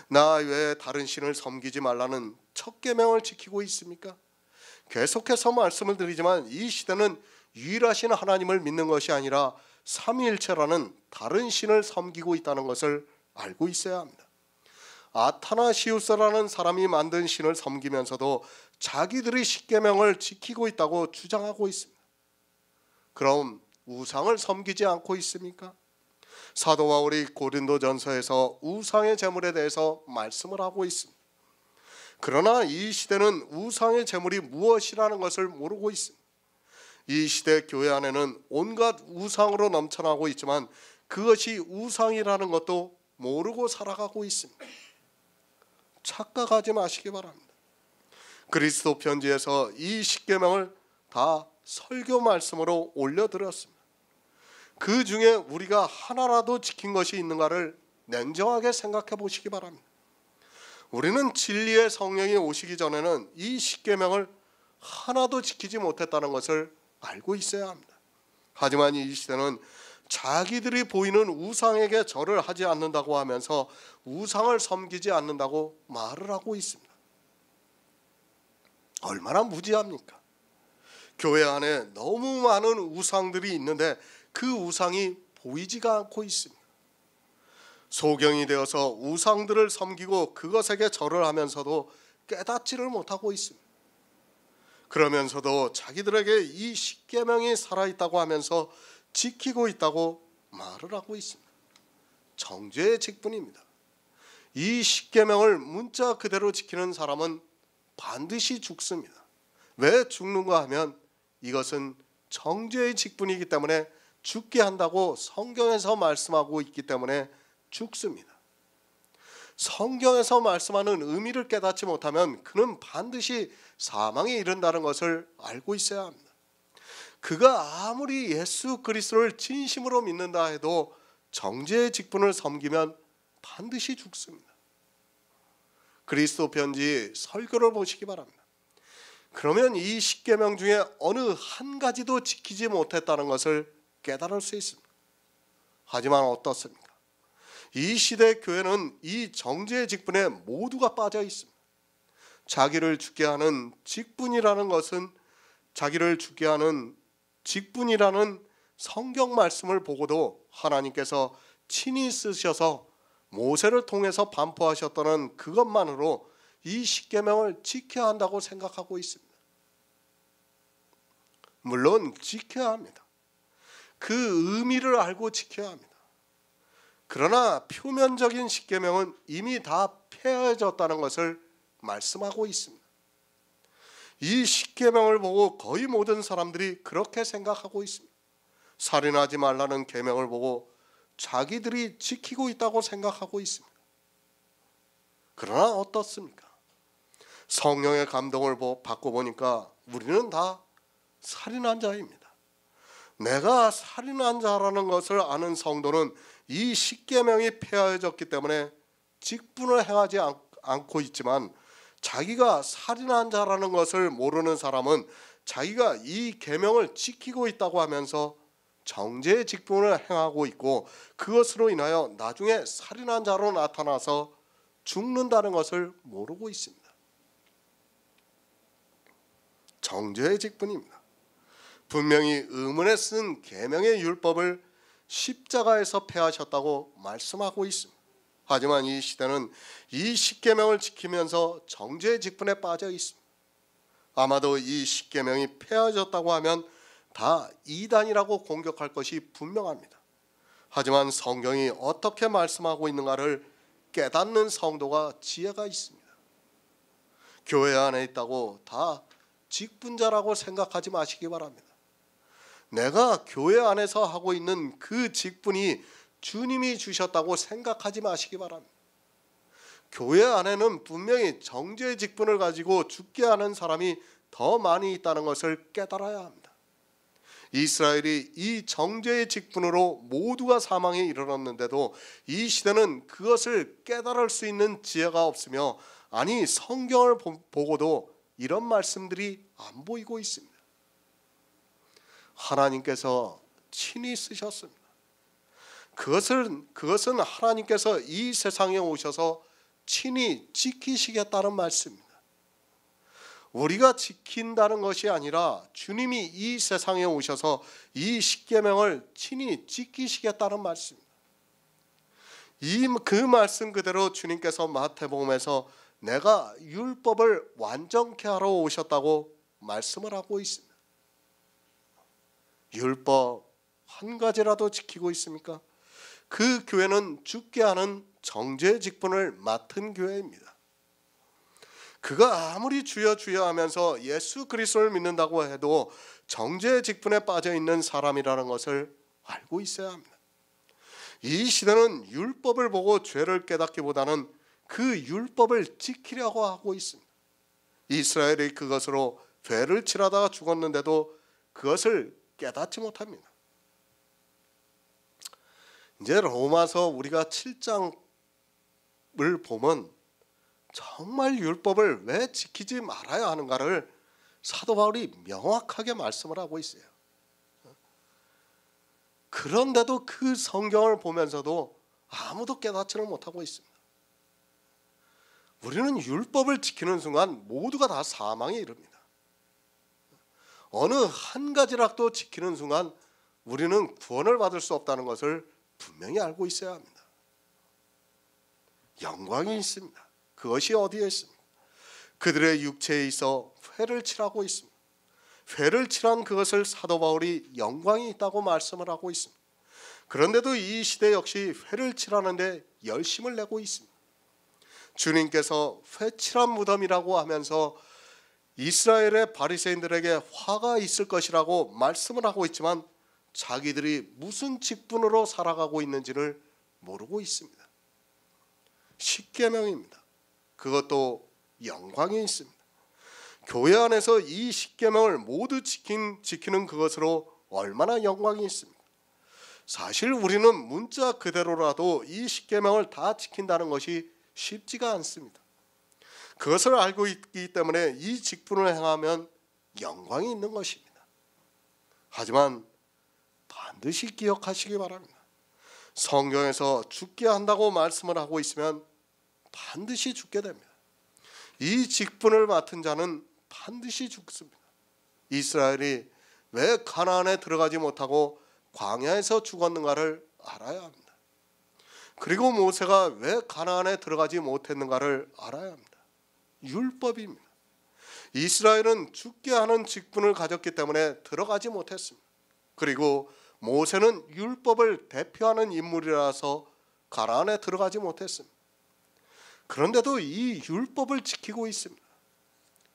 나 외에 다른 신을 섬기지 말라는 첫 계명을 지키고 있습니까? 계속해서 말씀을 드리지만 이 시대는 유일하신 하나님을 믿는 것이 아니라 삼위일체라는 다른 신을 섬기고 있다는 것을 알고 있어야 합니다. 아타나시우스라는 사람이 만든 신을 섬기면서도 자기들의 십계명을 지키고 있다고 주장하고 있습니다. 그럼 우상을 섬기지 않고 있습니까? 사도 바울이 고린도전서에서 우상의 제물에 대해서 말씀을 하고 있습니다. 그러나 이 시대는 우상의 제물이 무엇이라는 것을 모르고 있습니다. 이 시대 교회 안에는 온갖 우상으로 넘쳐나고 있지만 그것이 우상이라는 것도 모르고 살아가고 있습니다. 착각하지 마시기 바랍니다. 그리스도 편지에서 이 십계명을 다 설교 말씀으로 올려드렸습니다. 그 중에 우리가 하나라도 지킨 것이 있는가를 냉정하게 생각해 보시기 바랍니다. 우리는 진리의 성령이 오시기 전에는 이 십계명을 하나도 지키지 못했다는 것을 알고 있어야 합니다. 하지만 이 시대는 자기들이 보이는 우상에게 절을 하지 않는다고 하면서 우상을 섬기지 않는다고 말을 하고 있습니다. 얼마나 무지합니까? 교회 안에 너무 많은 우상들이 있는데 그 우상이 보이지가 않고 있습니다. 소경이 되어서 우상들을 섬기고 그것에게 절을 하면서도 깨닫지를 못하고 있습니다. 그러면서도 자기들에게 이 십계명이 살아있다고 하면서 지키고 있다고 말을 하고 있습니다. 정죄의 직분입니다. 이 십계명을 문자 그대로 지키는 사람은 반드시 죽습니다. 왜 죽는가 하면 이것은 정죄의 직분이기 때문에 죽게 한다고 성경에서 말씀하고 있기 때문에 죽습니다. 성경에서 말씀하는 의미를 깨닫지 못하면 그는 반드시 사망에 이른다는 것을 알고 있어야 합니다. 그가 아무리 예수 그리스도를 진심으로 믿는다 해도 정죄의 직분을 섬기면 반드시 죽습니다. 그리스도 편지 설교를 보시기 바랍니다. 그러면 이 십계명 중에 어느 한 가지도 지키지 못했다는 것을 깨달을 수 있습니다. 하지만 어떻습니까? 이 시대 교회는 이 정죄의 직분에 모두가 빠져 있습니다. 자기를 죽게 하는 직분이라는 것은 자기를 죽게 하는 직분이라는 성경 말씀을 보고도 하나님께서 친히 쓰셔서 모세를 통해서 반포하셨다는 그것만으로 이 십계명을 지켜야 한다고 생각하고 있습니다. 물론 지켜야 합니다. 그 의미를 알고 지켜야 합니다. 그러나 표면적인 십계명은 이미 다 폐허해졌다는 것을 말씀하고 있습니다. 이 십계명을 보고 거의 모든 사람들이 그렇게 생각하고 있습니다. 살인하지 말라는 계명을 보고 자기들이 지키고 있다고 생각하고 있습니다. 그러나 어떻습니까? 성령의 감동을 받고 보니까 우리는 다 살인한 자입니다. 내가 살인한 자라는 것을 아는 성도는 이 십계명이 폐하여졌기 때문에 직분을 행하지 않고 있지만, 자기가 살인한 자라는 것을 모르는 사람은 자기가 이 계명을 지키고 있다고 하면서 정죄의 직분을 행하고 있고, 그것으로 인하여 나중에 살인한 자로 나타나서 죽는다는 것을 모르고 있습니다. 정죄의 직분입니다. 분명히 의문에 쓴 계명의 율법을 십자가에서 폐하셨다고 말씀하고 있습니다. 하지만 이 시대는 이 십계명을 지키면서 정죄의 직분에 빠져 있습니다. 아마도 이 십계명이 폐하졌다고 하면 다 이단이라고 공격할 것이 분명합니다. 하지만 성경이 어떻게 말씀하고 있는가를 깨닫는 성도가 지혜가 있습니다. 교회 안에 있다고 다 직분자라고 생각하지 마시기 바랍니다. 내가 교회 안에서 하고 있는 그 직분이 주님이 주셨다고 생각하지 마시기 바랍니다. 교회 안에는 분명히 정죄의 직분을 가지고 죽게 하는 사람이 더 많이 있다는 것을 깨달아야 합니다. 이스라엘이 이 정죄의 직분으로 모두가 사망에 이르렀는데도 이 시대는 그것을 깨달을 수 있는 지혜가 없으며, 아니 성경을 보고도 이런 말씀들이 안 보이고 있습니다. 하나님께서 친히 쓰셨습니다. 그것은 하나님께서 이 세상에 오셔서 친히 지키시겠다는 말씀입니다. 우리가 지킨다는 것이 아니라 주님이 이 세상에 오셔서 이 십계명을 친히 지키시겠다는 말씀입니다. 그 말씀 그대로 주님께서 마태복음에서 내가 율법을 완전케 하러 오셨다고 말씀을 하고 있습니다. 율법 한 가지라도 지키고 있습니까? 그 교회는 죽게 하는 정죄의 직분을 맡은 교회입니다. 그가 아무리 주여 주여 하면서 예수 그리스도를 믿는다고 해도 정죄의 직분에 빠져 있는 사람이라는 것을 알고 있어야 합니다. 이 시대는 율법을 보고 죄를 깨닫기보다는 그 율법을 지키려고 하고 있습니다. 이스라엘이 그것으로 회를 칠하다가 죽었는데도 그것을 깨닫지 못합니다. 이제 로마서 우리가 7장을 보면 정말 율법을 왜 지키지 말아야 하는가를 사도 바울이 명확하게 말씀을 하고 있어요. 그런데도 그 성경을 보면서도 아무도 깨닫지를 못하고 있습니다. 우리는 율법을 지키는 순간 모두가 다 사망에 이릅니다. 어느 한 가지라도 지키는 순간 우리는 구원을 받을 수 없다는 것을 분명히 알고 있어야 합니다. 영광이 있습니다. 그것이 어디에 있습니까? 그들의 육체에 있어 회를 칠하고 있습니다. 회를 칠한 그것을 사도 바울이 영광이 있다고 말씀을 하고 있습니다. 그런데도 이 시대 역시 회를 칠하는데 열심을 내고 있습니다. 주님께서 회 칠한 무덤이라고 하면서 이스라엘의 바리새인들에게 화가 있을 것이라고 말씀을 하고 있지만 자기들이 무슨 직분으로 살아가고 있는지를 모르고 있습니다. 십계명입니다. 그것도 영광이 있습니다. 교회 안에서 이 십계명을 모두 지키는 그것으로 얼마나 영광이 있습니까? 사실 우리는 문자 그대로라도 이 십계명을 다 지킨다는 것이 쉽지가 않습니다. 그것을 알고 있기 때문에 이 직분을 행하면 영광이 있는 것입니다. 하지만 반드시 기억하시기 바랍니다. 성경에서 죽게 한다고 말씀을 하고 있으면 반드시 죽게 됩니다. 이 직분을 맡은 자는 반드시 죽습니다. 이스라엘이 왜 가나안에 들어가지 못하고 광야에서 죽었는가를 알아야 합니다. 그리고 모세가 왜 가나안에 들어가지 못했는가를 알아야 합니다. 율법입니다. 이스라엘은 죽게 하는 직분을 가졌기 때문에 들어가지 못했습니다. 그리고 모세는 율법을 대표하는 인물이라서 가나안에 들어가지 못했습니다. 그런데도 이 율법을 지키고 있습니다.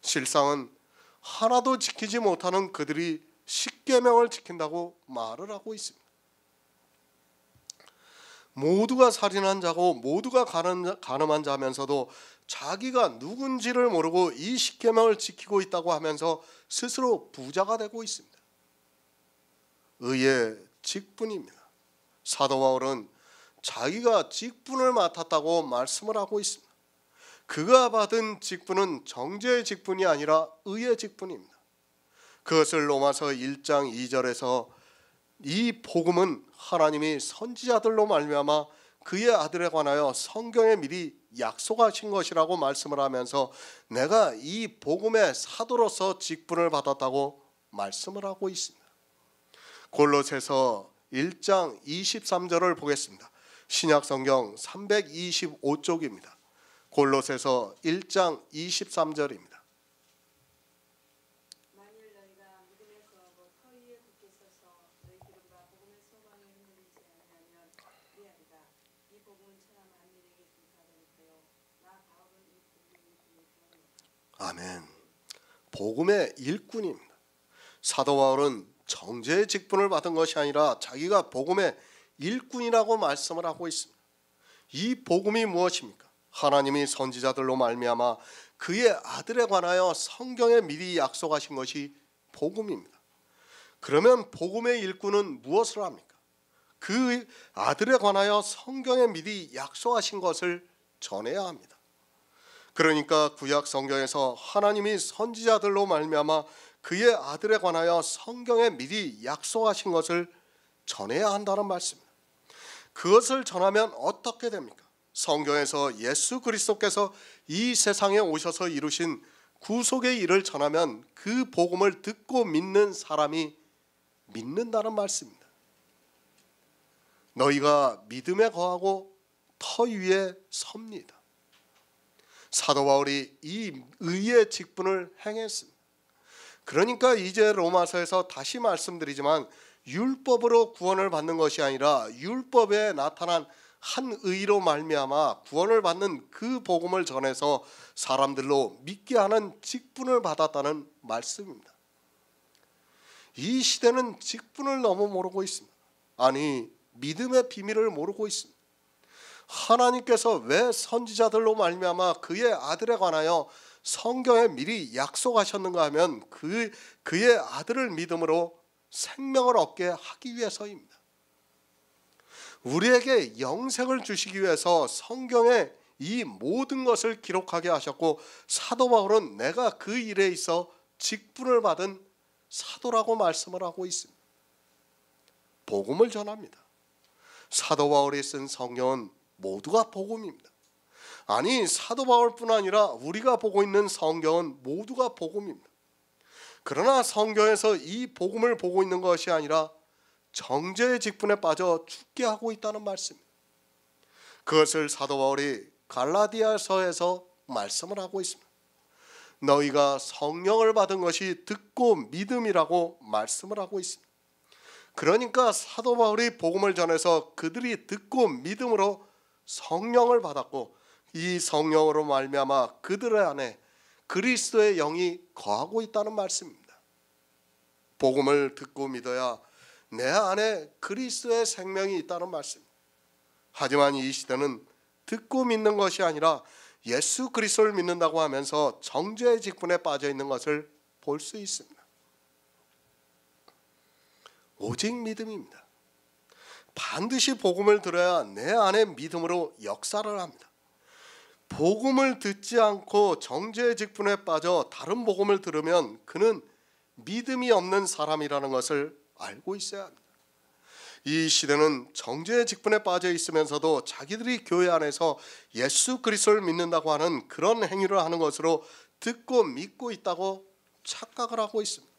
실상은 하나도 지키지 못하는 그들이 십계명을 지킨다고 말을 하고 있습니다. 모두가 살인한 자고 모두가 간음한 자면서도 자기가 누군지를 모르고 이 십계명을 지키고 있다고 하면서 스스로 부자가 되고 있습니다. 의의 직분입니다. 사도 바울은 자기가 직분을 맡았다고 말씀을 하고 있습니다. 그가 받은 직분은 정죄의 직분이 아니라 의의 직분입니다. 그것을 로마서 1장 2절에서 이 복음은 하나님이 선지자들로 말미암아 그의 아들에 관하여 성경에 미리 약속하신 것이라고 말씀을 하면서 내가 이 복음의 사도로서 직분을 받았다고 말씀을 하고 있습니다. 골로새서 1장 23절을 보겠습니다. 신약성경 325쪽입니다. 골로새서 1장 23절입니다. 만일 너희가 믿음에 거하고 터 위에 굳게 서서 너희 기름과 복음의 소망에 흔들리지 아니하면 그리하리라. 이 복음은 천하 만민에게 전파되니까요. 나 바울은 이 복음의 일꾼이 되었노라. 아멘. 복음의 일꾼입니다. 사도 바울은 정죄의 직분을 받은 것이 아니라 자기가 복음의 일꾼이라고 말씀을 하고 있습니다. 이 복음이 무엇입니까? 하나님이 선지자들로 말미암아 그의 아들에 관하여 성경에 미리 약속하신 것이 복음입니다. 그러면 복음의 일꾼은 무엇을 합니까? 그 아들에 관하여 성경에 미리 약속하신 것을 전해야 합니다. 그러니까 구약 성경에서 하나님이 선지자들로 말미암아 그의 아들에 관하여 성경에 미리 약속하신 것을 전해야 한다는 말씀입니다. 그것을 전하면 어떻게 됩니까? 성경에서 예수 그리스도께서 이 세상에 오셔서 이루신 구속의 일을 전하면 그 복음을 듣고 믿는 사람이 믿는다는 말씀입니다. 너희가 믿음에 거하고 터 위에 섭니다. 사도 바울이 이 의의 직분을 행했습니다. 그러니까 이제 로마서에서 다시 말씀드리지만 율법으로 구원을 받는 것이 아니라 율법에 나타난 한 의로 말미암아 구원을 받는 그 복음을 전해서 사람들로 믿게 하는 직분을 받았다는 말씀입니다. 이 시대는 직분을 너무 모르고 있습니다. 아니, 믿음의 비밀을 모르고 있습니다. 하나님께서 왜 선지자들로 말미암아 그의 아들에 관하여 성경에 미리 약속하셨는가 하면 그의 아들을 믿음으로 생명을 얻게 하기 위해서입니다. 우리에게 영생을 주시기 위해서 성경에 이 모든 것을 기록하게 하셨고, 사도 바울은 내가 그 일에 있어 직분을 받은 사도라고 말씀을 하고 있습니다. 복음을 전합니다. 사도 바울이 쓴 성경은 모두가 복음입니다. 아니, 사도 바울뿐 아니라 우리가 보고 있는 성경은 모두가 복음입니다. 그러나 성경에서 이 복음을 보고 있는 것이 아니라 정죄의 직분에 빠져 죽게 하고 있다는 말씀입니다. 그것을 사도 바울이 갈라디아서에서 말씀을 하고 있습니다. 너희가 성령을 받은 것이 듣고 믿음이라고 말씀을 하고 있습니다. 그러니까 사도 바울이 복음을 전해서 그들이 듣고 믿음으로 성령을 받았고, 이 성령으로 말미암아 그들 안에 그리스도의 영이 거하고 있다는 말씀입니다. 복음을 듣고 믿어야 내 안에 그리스도의 생명이 있다는 말씀입니다. 하지만 이 시대는 듣고 믿는 것이 아니라 예수 그리스도를 믿는다고 하면서 정죄의 직분에 빠져 있는 것을 볼 수 있습니다. 오직 믿음입니다. 반드시 복음을 들어야 내 안에 믿음으로 역사를 합니다. 복음을 듣지 않고 정죄의 직분에 빠져 다른 복음을 들으면 그는 믿음이 없는 사람이라는 것을 알고 있어야 합니다. 이 시대는 정죄의 직분에 빠져 있으면서도 자기들이 교회 안에서 예수 그리스도를 믿는다고 하는 그런 행위를 하는 것으로 듣고 믿고 있다고 착각을 하고 있습니다.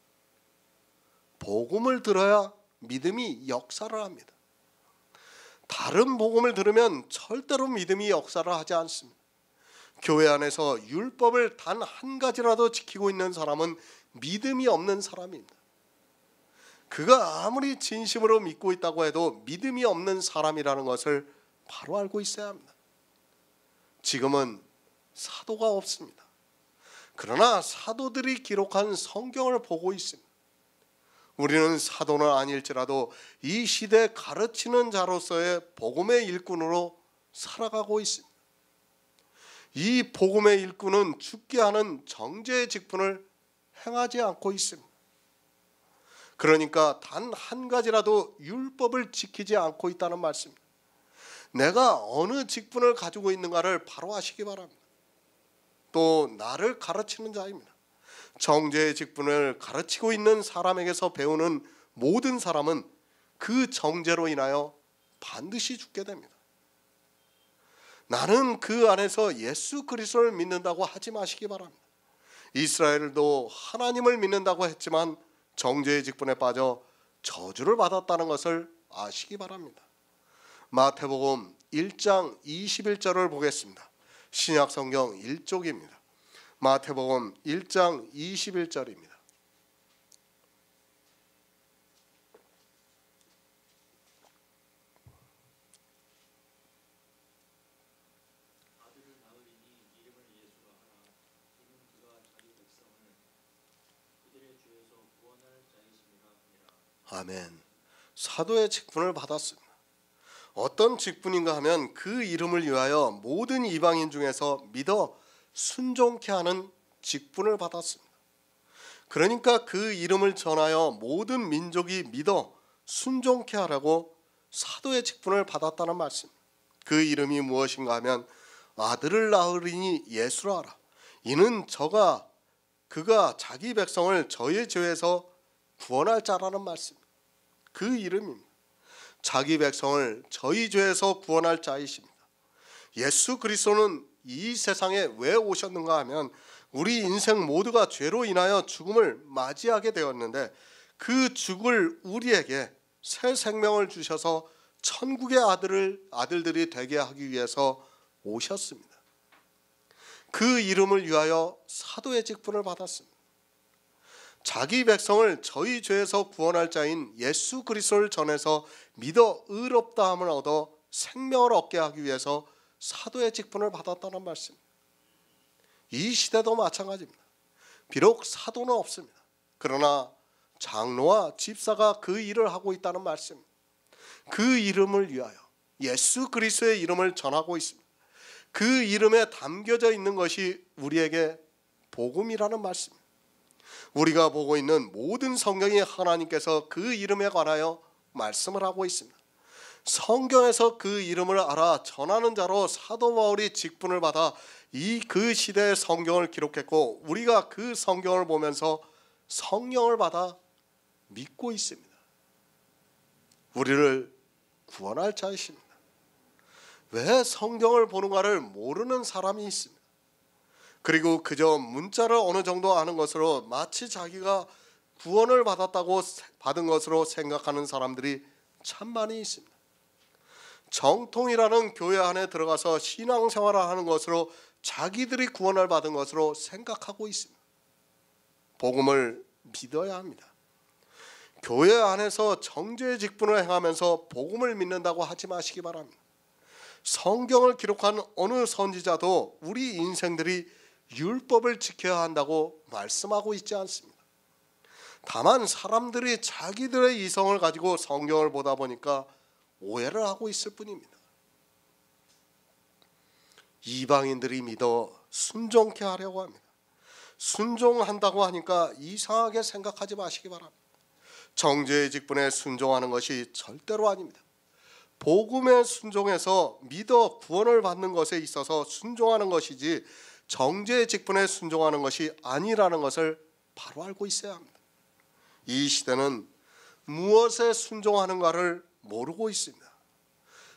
복음을 들어야 믿음이 역사를 합니다. 다른 복음을 들으면 절대로 믿음이 역사를 하지 않습니다. 교회 안에서 율법을 단 한 가지라도 지키고 있는 사람은 믿음이 없는 사람입니다. 그가 아무리 진심으로 믿고 있다고 해도 믿음이 없는 사람이라는 것을 바로 알고 있어야 합니다. 지금은 사도가 없습니다. 그러나 사도들이 기록한 성경을 보고 있습니다. 우리는 사도는 아닐지라도 이 시대 가르치는 자로서의 복음의 일꾼으로 살아가고 있습니다. 이 복음의 일꾼은 죽게 하는 정죄의 직분을 행하지 않고 있습니다. 그러니까 단 한 가지라도 율법을 지키지 않고 있다는 말씀입니다. 내가 어느 직분을 가지고 있는가를 바로 아시기 바랍니다. 또 나를 가르치는 자입니다. 정죄의 직분을 가르치고 있는 사람에게서 배우는 모든 사람은 그 정죄로 인하여 반드시 죽게 됩니다. 나는 그 안에서 예수 그리스도를 믿는다고 하지 마시기 바랍니다. 이스라엘도 하나님을 믿는다고 했지만 정죄의 직분에 빠져 저주를 받았다는 것을 아시기 바랍니다. 마태복음 1장 21절을 보겠습니다. 신약성경 1쪽입니다. 마태복음 1장 21절입니다. 아멘. 사도의 직분을 받았습니다. 어떤 직분인가 하면 그 이름을 위하여 모든 이방인 중에서 믿어 순종케 하는 직분을 받았습니다. 그러니까 그 이름을 전하여 모든 민족이 믿어 순종케 하라고 사도의 직분을 받았다는 말씀입니다. 그 이름이 무엇인가 하면 아들을 낳으리니 예수라 하라. 이는 그가 자기 백성을 저의 죄에서 구원할 자라는 말씀입니다. 그 이름입니다. 자기 백성을 저희 죄에서 구원할 자이십니다. 예수 그리스도는 이 세상에 왜 오셨는가 하면 우리 인생 모두가 죄로 인하여 죽음을 맞이하게 되었는데 그 죽을 우리에게 새 생명을 주셔서 천국의 아들들이 되게 하기 위해서 오셨습니다. 그 이름을 위하여 사도의 직분을 받았습니다. 자기 백성을 저희 죄에서 구원할 자인 예수 그리스도를 전해서 믿어 의롭다함을 얻어 생명을 얻게 하기 위해서 사도의 직분을 받았다는 말씀입니다. 이 시대도 마찬가지입니다. 비록 사도는 없습니다. 그러나 장로와 집사가 그 일을 하고 있다는 말씀입니다. 그 이름을 위하여 예수 그리스도의 이름을 전하고 있습니다. 그 이름에 담겨져 있는 것이 우리에게 복음이라는 말씀입니다. 우리가 보고 있는 모든 성경이 하나님께서 그 이름에 관하여 말씀을 하고 있습니다. 성경에서 그 이름을 알아 전하는 자로 사도 바울이 직분을 받아 그 시대의 성경을 기록했고, 우리가 그 성경을 보면서 성령을 받아 믿고 있습니다. 우리를 구원할 자이십니다. 왜 성경을 보는가를 모르는 사람이 있습니다. 그리고 그저 문자를 어느 정도 아는 것으로 마치 자기가 구원을 받은 것으로 생각하는 사람들이 참 많이 있습니다. 정통이라는 교회 안에 들어가서 신앙생활을 하는 것으로 자기들이 구원을 받은 것으로 생각하고 있습니다. 복음을 믿어야 합니다. 교회 안에서 정죄의 직분을 행하면서 복음을 믿는다고 하지 마시기 바랍니다. 성경을 기록한 어느 선지자도 우리 인생들이 율법을 지켜야 한다고 말씀하고 있지 않습니다. 다만 사람들이 자기들의 이성을 가지고 성경을 보다 보니까 오해를 하고 있을 뿐입니다. 이방인들이 믿어 순종케 하려고 합니다. 순종한다고 하니까 이상하게 생각하지 마시기 바랍니다. 정죄의 직분에 순종하는 것이 절대로 아닙니다. 복음에 순종해서 믿어 구원을 받는 것에 있어서 순종하는 것이지 정죄의 직분에 순종하는 것이 아니라는 것을 바로 알고 있어야 합니다. 이 시대는 무엇에 순종하는가를 모르고 있습니다.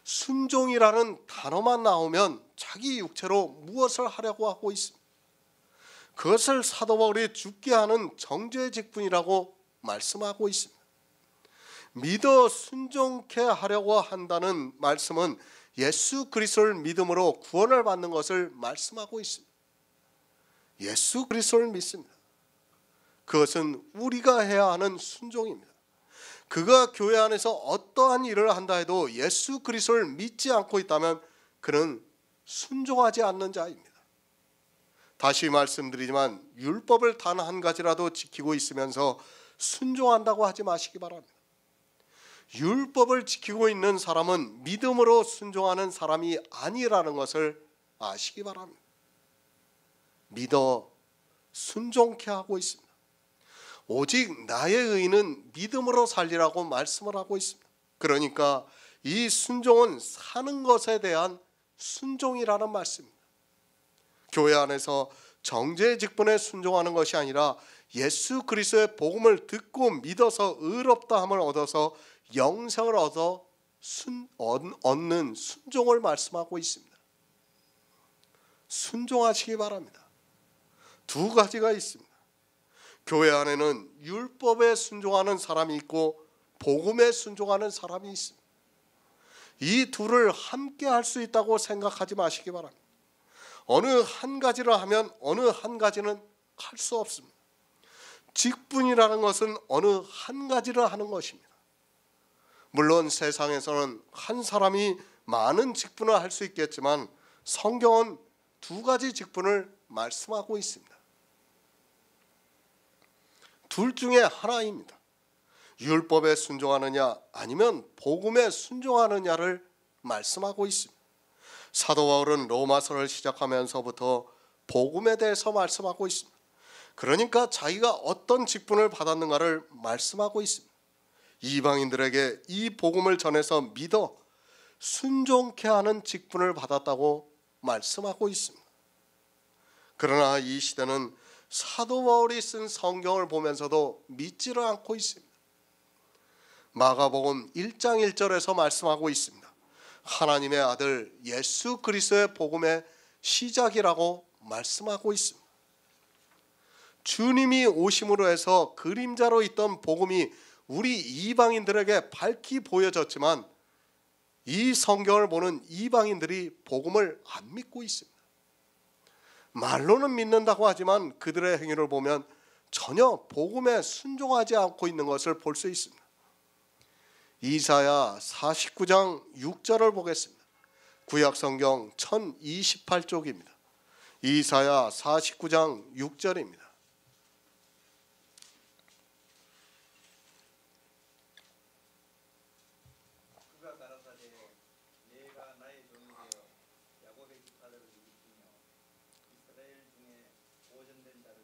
순종이라는 단어만 나오면 자기 육체로 무엇을 하려고 하고 있습니다. 그것을 사도 바울이 죽게 하는 정죄의 직분이라고 말씀하고 있습니다. 믿어 순종케 하려고 한다는 말씀은 예수 그리스도를 믿음으로 구원을 받는 것을 말씀하고 있습니다. 예수 그리스도를 믿습니다. 그것은 우리가 해야 하는 순종입니다. 그가 교회 안에서 어떠한 일을 한다 해도 예수 그리스도를 믿지 않고 있다면 그는 순종하지 않는 자입니다. 다시 말씀드리지만 율법을 단 한 가지라도 지키고 있으면서 순종한다고 하지 마시기 바랍니다. 율법을 지키고 있는 사람은 믿음으로 순종하는 사람이 아니라는 것을 아시기 바랍니다. 믿어 순종케 하고 있습니다. 오직 나의 의는 믿음으로 살리라고 말씀을 하고 있습니다. 그러니까 이 순종은 사는 것에 대한 순종이라는 말씀입니다. 교회 안에서 정죄의 직분에 순종하는 것이 아니라 예수 그리스도의 복음을 듣고 믿어서 의롭다함을 얻어서 영생을 얻는 순종을 말씀하고 있습니다. 순종하시기 바랍니다. 두 가지가 있습니다. 교회 안에는 율법에 순종하는 사람이 있고 복음에 순종하는 사람이 있습니다. 이 둘을 함께 할 수 있다고 생각하지 마시기 바랍니다. 어느 한 가지를 하면 어느 한 가지는 할 수 없습니다. 직분이라는 것은 어느 한 가지를 하는 것입니다. 물론 세상에서는 한 사람이 많은 직분을 할 수 있겠지만 성경은 두 가지 직분을 말씀하고 있습니다. 둘 중에 하나입니다. 율법에 순종하느냐 아니면 복음에 순종하느냐를 말씀하고 있습니다. 사도 바울은 로마서를 시작하면서부터 복음에 대해서 말씀하고 있습니다. 그러니까 자기가 어떤 직분을 받았는가를 말씀하고 있습니다. 이방인들에게 이 복음을 전해서 믿어 순종케 하는 직분을 받았다고 말씀하고 있습니다. 그러나 이 시대는 사도 바울이 쓴 성경을 보면서도 믿지를 않고 있습니다. 마가복음 1장 1절에서 말씀하고 있습니다. 하나님의 아들 예수 그리스도의 복음의 시작이라고 말씀하고 있습니다. 주님이 오심으로 해서 그림자로 있던 복음이 우리 이방인들에게 밝히 보여졌지만 이 성경을 보는 이방인들이 복음을 안 믿고 있습니다. 말로는 믿는다고 하지만 그들의 행위를 보면 전혀 복음에 순종하지 않고 있는 것을 볼 수 있습니다. 이사야 49장 6절을 보겠습니다. 구약성경 1028쪽입니다. 이사야 49장 6절입니다. 야곱의 기사들을 일으키며 이스라엘 중에 보존된 자를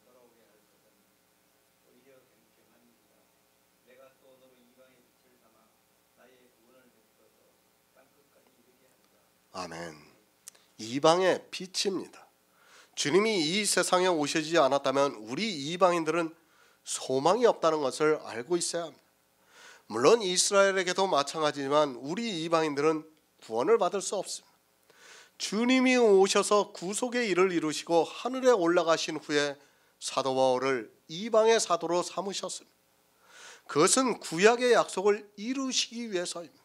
아멘. 이방의 빛입니다. 주님이 이 세상에 오시지 않았다면 우리 이방인들은 소망이 없다는 것을 알고 있어야 합니다. 물론 이스라엘에게도 마찬가지지만 우리 이방인들은 구원을 받을 수 없습니다. 주님이 오셔서 구속의 일을 이루시고 하늘에 올라가신 후에 사도 바울을 이방의 사도로 삼으셨습니다. 그것은 구약의 약속을 이루시기 위해서입니다.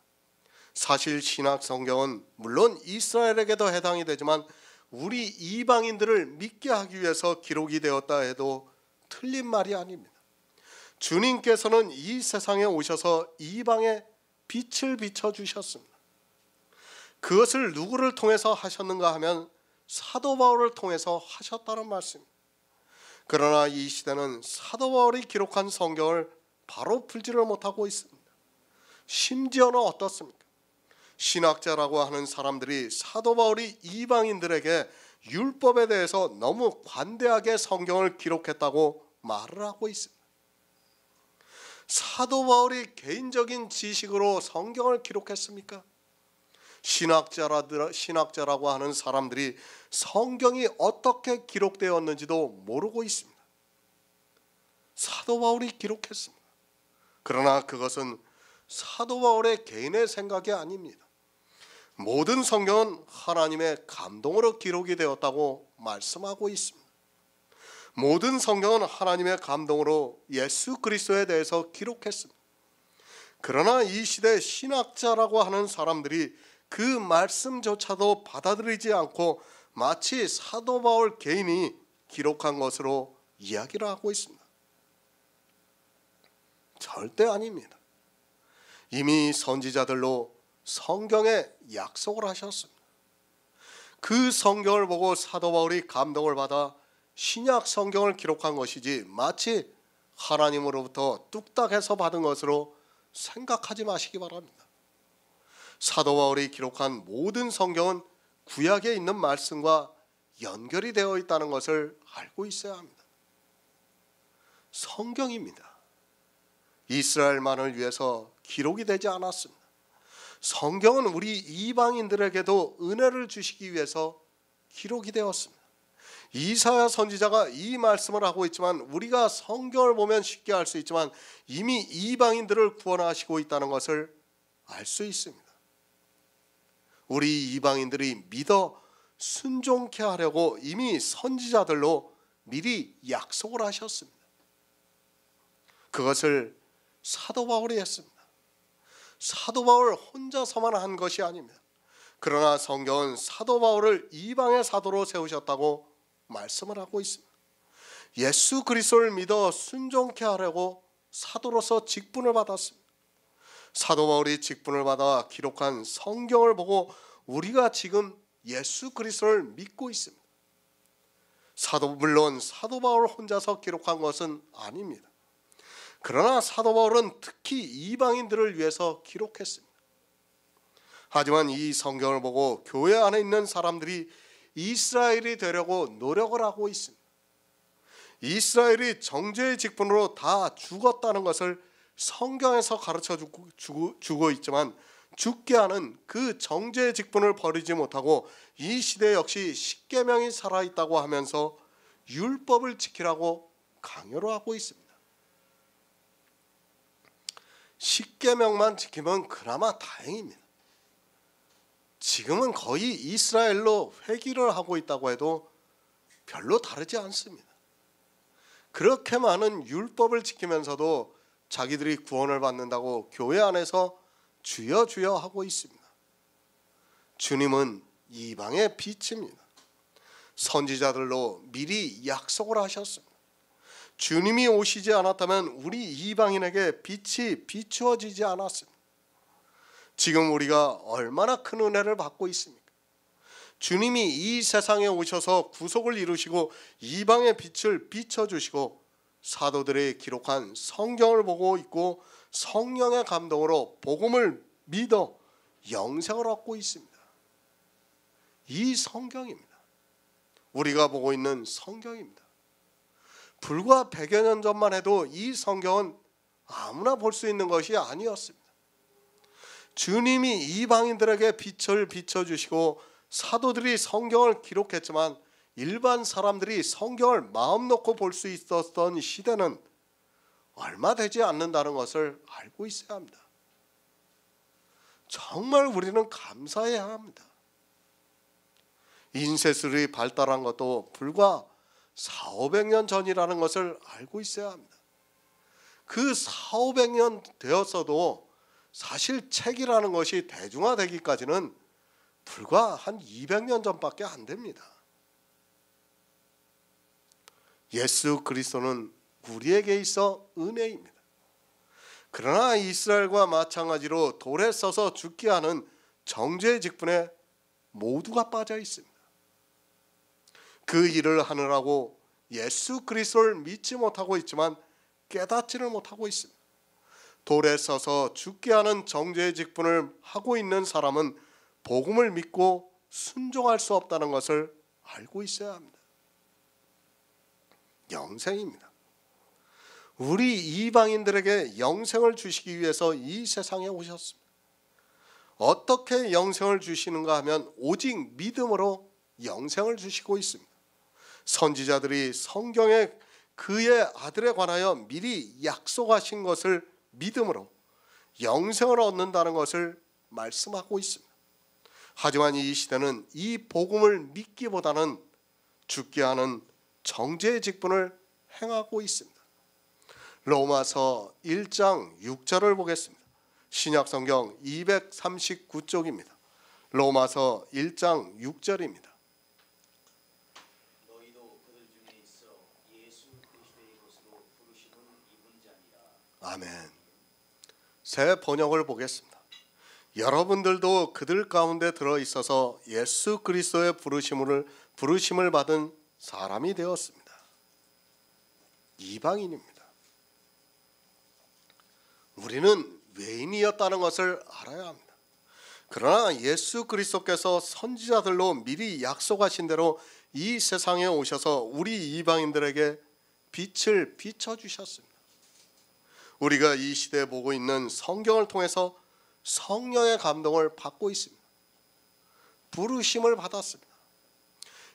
사실 신약 성경은 물론 이스라엘에게도 해당이 되지만 우리 이방인들을 믿게 하기 위해서 기록이 되었다 해도 틀린 말이 아닙니다. 주님께서는 이 세상에 오셔서 이방에 빛을 비춰주셨습니다. 그것을 누구를 통해서 하셨는가 하면 사도 바울을 통해서 하셨다는 말씀입니다. 그러나 이 시대는 사도 바울이 기록한 성경을 바로 풀지를 못하고 있습니다. 심지어는 어떻습니까? 신학자라고 하는 사람들이 사도 바울이 이방인들에게 율법에 대해서 너무 관대하게 성경을 기록했다고 말을 하고 있습니다. 사도 바울이 개인적인 지식으로 성경을 기록했습니까? 신학자라고 하는 사람들이 성경이 어떻게 기록되었는지도 모르고 있습니다. 사도 바울이 기록했습니다. 그러나 그것은 사도 바울의 개인의 생각이 아닙니다. 모든 성경은 하나님의 감동으로 기록이 되었다고 말씀하고 있습니다. 모든 성경은 하나님의 감동으로 예수 그리스도에 대해서 기록했습니다. 그러나 이 시대 신학자라고 하는 사람들이 그 말씀조차도 받아들이지 않고 마치 사도 바울 개인이 기록한 것으로 이야기를 하고 있습니다. 절대 아닙니다. 이미 선지자들로 성경에 약속을 하셨습니다. 그 성경을 보고 사도 바울이 감동을 받아 신약 성경을 기록한 것이지 마치 하나님으로부터 뚝딱해서 받은 것으로 생각하지 마시기 바랍니다. 사도 바울이 기록한 모든 성경은 구약에 있는 말씀과 연결이 되어 있다는 것을 알고 있어야 합니다. 성경입니다. 이스라엘만을 위해서 기록이 되지 않았습니다. 성경은 우리 이방인들에게도 은혜를 주시기 위해서 기록이 되었습니다. 이사야 선지자가 이 말씀을 하고 있지만 우리가 성경을 보면 쉽게 알 수 있지만 이미 이방인들을 구원하시고 있다는 것을 알 수 있습니다. 우리 이방인들이 믿어 순종케 하려고 이미 선지자들로 미리 약속을 하셨습니다. 그것을 사도 바울이 했습니다. 사도 바울 혼자서만 한 것이 아닙니다. 그러나 성경은 사도 바울을 이방의 사도로 세우셨다고 말씀을 하고 있습니다. 예수 그리스도를 믿어 순종케 하려고 사도로서 직분을 받았습니다. 사도 바울이 직분을 받아 기록한 성경을 보고 우리가 지금 예수 그리스도를 믿고 있습니다. 물론 사도 바울 혼자서 기록한 것은 아닙니다. 그러나 사도 바울은 특히 이방인들을 위해서 기록했습니다. 하지만 이 성경을 보고 교회 안에 있는 사람들이 이스라엘이 되려고 노력을 하고 있습니다. 이스라엘이 정죄의 직분으로 다 죽었다는 것을 성경에서 가르쳐 주고 있지만 죽게 하는 그 정죄의 직분을 버리지 못하고 이 시대 역시 십계명이 살아있다고 하면서 율법을 지키라고 강요를 하고 있습니다. 십계명만 지키면 그나마 다행입니다. 지금은 거의 이스라엘로 회귀를 하고 있다고 해도 별로 다르지 않습니다. 그렇게 많은 율법을 지키면서도 자기들이 구원을 받는다고 교회 안에서 주여 주여 하고 있습니다. 주님은 이방의 빛입니다. 선지자들로 미리 약속을 하셨습니다. 주님이 오시지 않았다면 우리 이방인에게 빛이 비추어지지 않았습니다. 지금 우리가 얼마나 큰 은혜를 받고 있습니까? 주님이 이 세상에 오셔서 구속을 이루시고 이방의 빛을 비춰주시고 사도들이 기록한 성경을 보고 있고 성령의 감동으로 복음을 믿어 영생을 얻고 있습니다. 이 성경입니다. 우리가 보고 있는 성경입니다. 불과 100여 년 전만 해도 이 성경은 아무나 볼 수 있는 것이 아니었습니다. 주님이 이방인들에게 빛을 비춰주시고 사도들이 성경을 기록했지만 일반 사람들이 성경을 마음 놓고 볼 수 있었던 시대는 얼마 되지 않는다는 것을 알고 있어야 합니다. 정말 우리는 감사해야 합니다. 인쇄술이 발달한 것도 불과 400~500년 전이라는 것을 알고 있어야 합니다. 그 400~500년 되었어도 사실 책이라는 것이 대중화되기까지는 불과 한 200년 전밖에 안 됩니다. 예수 그리스도는 우리에게 있어 은혜입니다. 그러나 이스라엘과 마찬가지로 돌에 써서 죽게 하는 정죄의 직분에 모두가 빠져 있습니다. 그 일을 하느라고 예수 그리스도를 믿지 못하고 있지만 깨닫지를 못하고 있습니다. 돌에 써서 죽게 하는 정죄의 직분을 하고 있는 사람은 복음을 믿고 순종할 수 없다는 것을 알고 있어야 합니다. 영생입니다. 우리 이방인들에게 영생을 주시기 위해서 이 세상에 오셨습니다. 어떻게 영생을 주시는가 하면 오직 믿음으로 영생을 주시고 있습니다. 선지자들이 성경에 그의 아들에 관하여 미리 약속하신 것을 믿음으로 영생을 얻는다는 것을 말씀하고 있습니다. 하지만 이 시대는 이 복음을 믿기보다는 죽게 하는 정죄의 직분을 행하고 있습니다. 로마서 1장 6절을 보겠습니다. 신약성경 239쪽입니다. 로마서 1장 6절입니다. 너희도 그들 중에 있어 예수 그리스도의 것으로 부르심을 입은 자니라. 아멘. 새 번역을 보겠습니다. 여러분들도 그들 가운데 들어 있어서 예수 그리스도의 부르심을 받은 사람이 되었습니다. 이방인입니다. 우리는 외인이었다는 것을 알아야 합니다. 그러나 예수 그리스도께서 선지자들로 미리 약속하신 대로 이 세상에 오셔서 우리 이방인들에게 빛을 비춰주셨습니다. 우리가 이 시대에 보고 있는 성경을 통해서 성령의 감동을 받고 있습니다. 부르심을 받았습니다.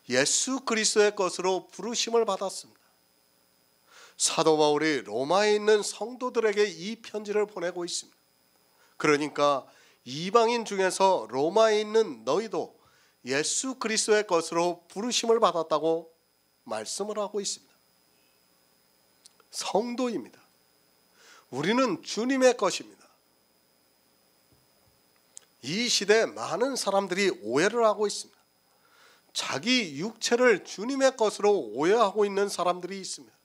예수 그리스도의 것으로 부르심을 받았습니다. 사도 바울이 로마에 있는 성도들에게 이 편지를 보내고 있습니다. 그러니까 이방인 중에서 로마에 있는 너희도 예수 그리스도의 것으로 부르심을 받았다고 말씀을 하고 있습니다. 성도입니다. 우리는 주님의 것입니다. 이 시대에 많은 사람들이 오해를 하고 있습니다. 자기 육체를 주님의 것으로 오해하고 있는 사람들이 있습니다.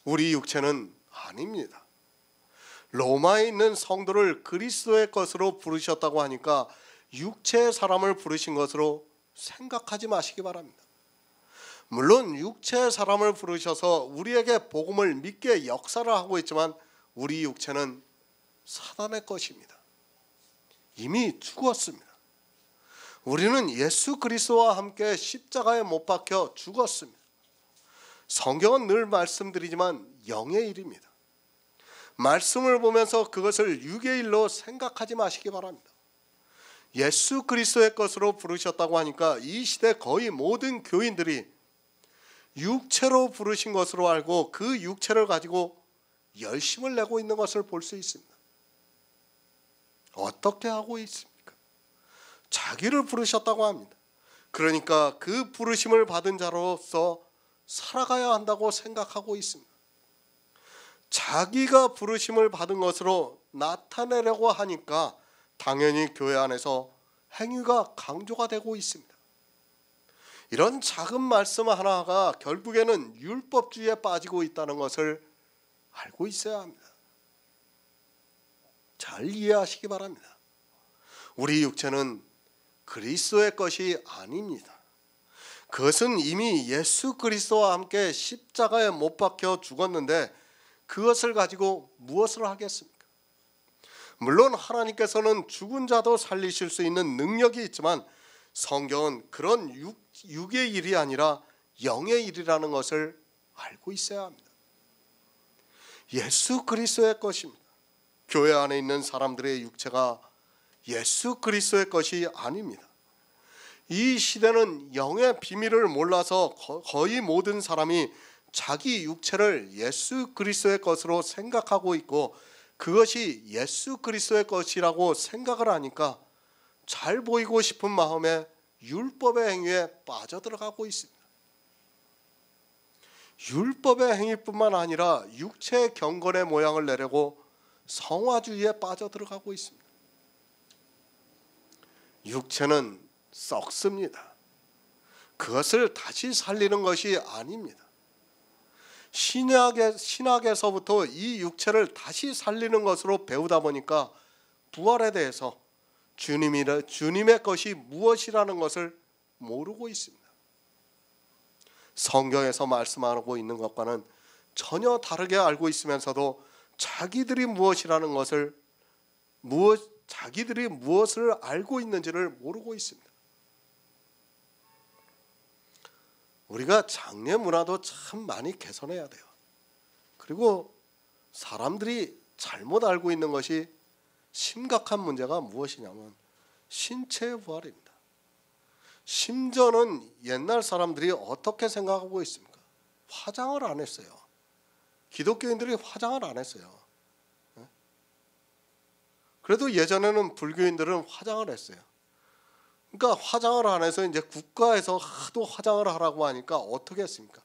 우리 육체는 아닙니다. 로마에 있는 성도를 그리스도의 것으로 부르셨다고 하니까 육체의 사람을 부르신 것으로 생각하지 마시기 바랍니다. 물론 육체의 사람을 부르셔서 우리에게 복음을 믿게 역사를 하고 있지만 우리 육체는 사단의 것입니다. 이미 죽었습니다. 우리는 예수 그리스도와 함께 십자가에 못 박혀 죽었습니다. 성경은 늘 말씀드리지만 영의 일입니다. 말씀을 보면서 그것을 육의 일로 생각하지 마시기 바랍니다. 예수 그리스도의 것으로 부르셨다고 하니까 이 시대 거의 모든 교인들이 육체로 부르신 것으로 알고 그 육체를 가지고 열심을 내고 있는 것을 볼 수 있습니다. 어떻게 하고 있습니까? 자기를 부르셨다고 합니다. 그러니까 그 부르심을 받은 자로서 살아가야 한다고 생각하고 있습니다. 자기가 부르심을 받은 것으로 나타내려고 하니까 당연히 교회 안에서 행위가 강조가 되고 있습니다. 이런 작은 말씀 하나가 결국에는 율법주의에 빠지고 있다는 것을 알고 있어야 합니다. 잘 이해하시기 바랍니다. 우리 육체는 그리스도의 것이 아닙니다. 그것은 이미 예수 그리스도와 함께 십자가에 못 박혀 죽었는데 그것을 가지고 무엇을 하겠습니까? 물론 하나님께서는 죽은 자도 살리실 수 있는 능력이 있지만 성경은 그런 육의 일이 아니라 영의 일이라는 것을 알고 있어야 합니다. 예수 그리스도의 것입니다. 교회 안에 있는 사람들의 육체가 예수 그리스도의 것이 아닙니다. 이 시대는 영의 비밀을 몰라서 거의 모든 사람이 자기 육체를 예수 그리스도의 것으로 생각하고 있고, 그것이 예수 그리스도의 것이라고 생각을 하니까 잘 보이고 싶은 마음에 율법의 행위에 빠져들어가고 있습니다. 율법의 행위뿐만 아니라 육체의 경건의 모양을 내려고 성화주의에 빠져들어가고 있습니다. 육체는 썩습니다. 그것을 다시 살리는 것이 아닙니다. 신학에서부터 이 육체를 다시 살리는 것으로 배우다 보니까 부활에 대해서 주님의 것이 무엇이라는 것을 모르고 있습니다. 성경에서 말씀하고 있는 것과는 전혀 다르게 알고 있으면서도 자기들이 무엇을 알고 있는지를 모르고 있습니다. 우리가 장례 문화도 참 많이 개선해야 돼요. 그리고 사람들이 잘못 알고 있는 것이 심각한 문제가 무엇이냐면 신체의 부활입니다. 심지어는 옛날 사람들이 어떻게 생각하고 있습니까? 화장을 안 했어요. 기독교인들이 화장을 안 했어요. 그래도 예전에는 불교인들은 화장을 했어요. 그러니까 화장을 안 해서 이제 국가에서 하도 화장을 하라고 하니까 어떻게 했습니까?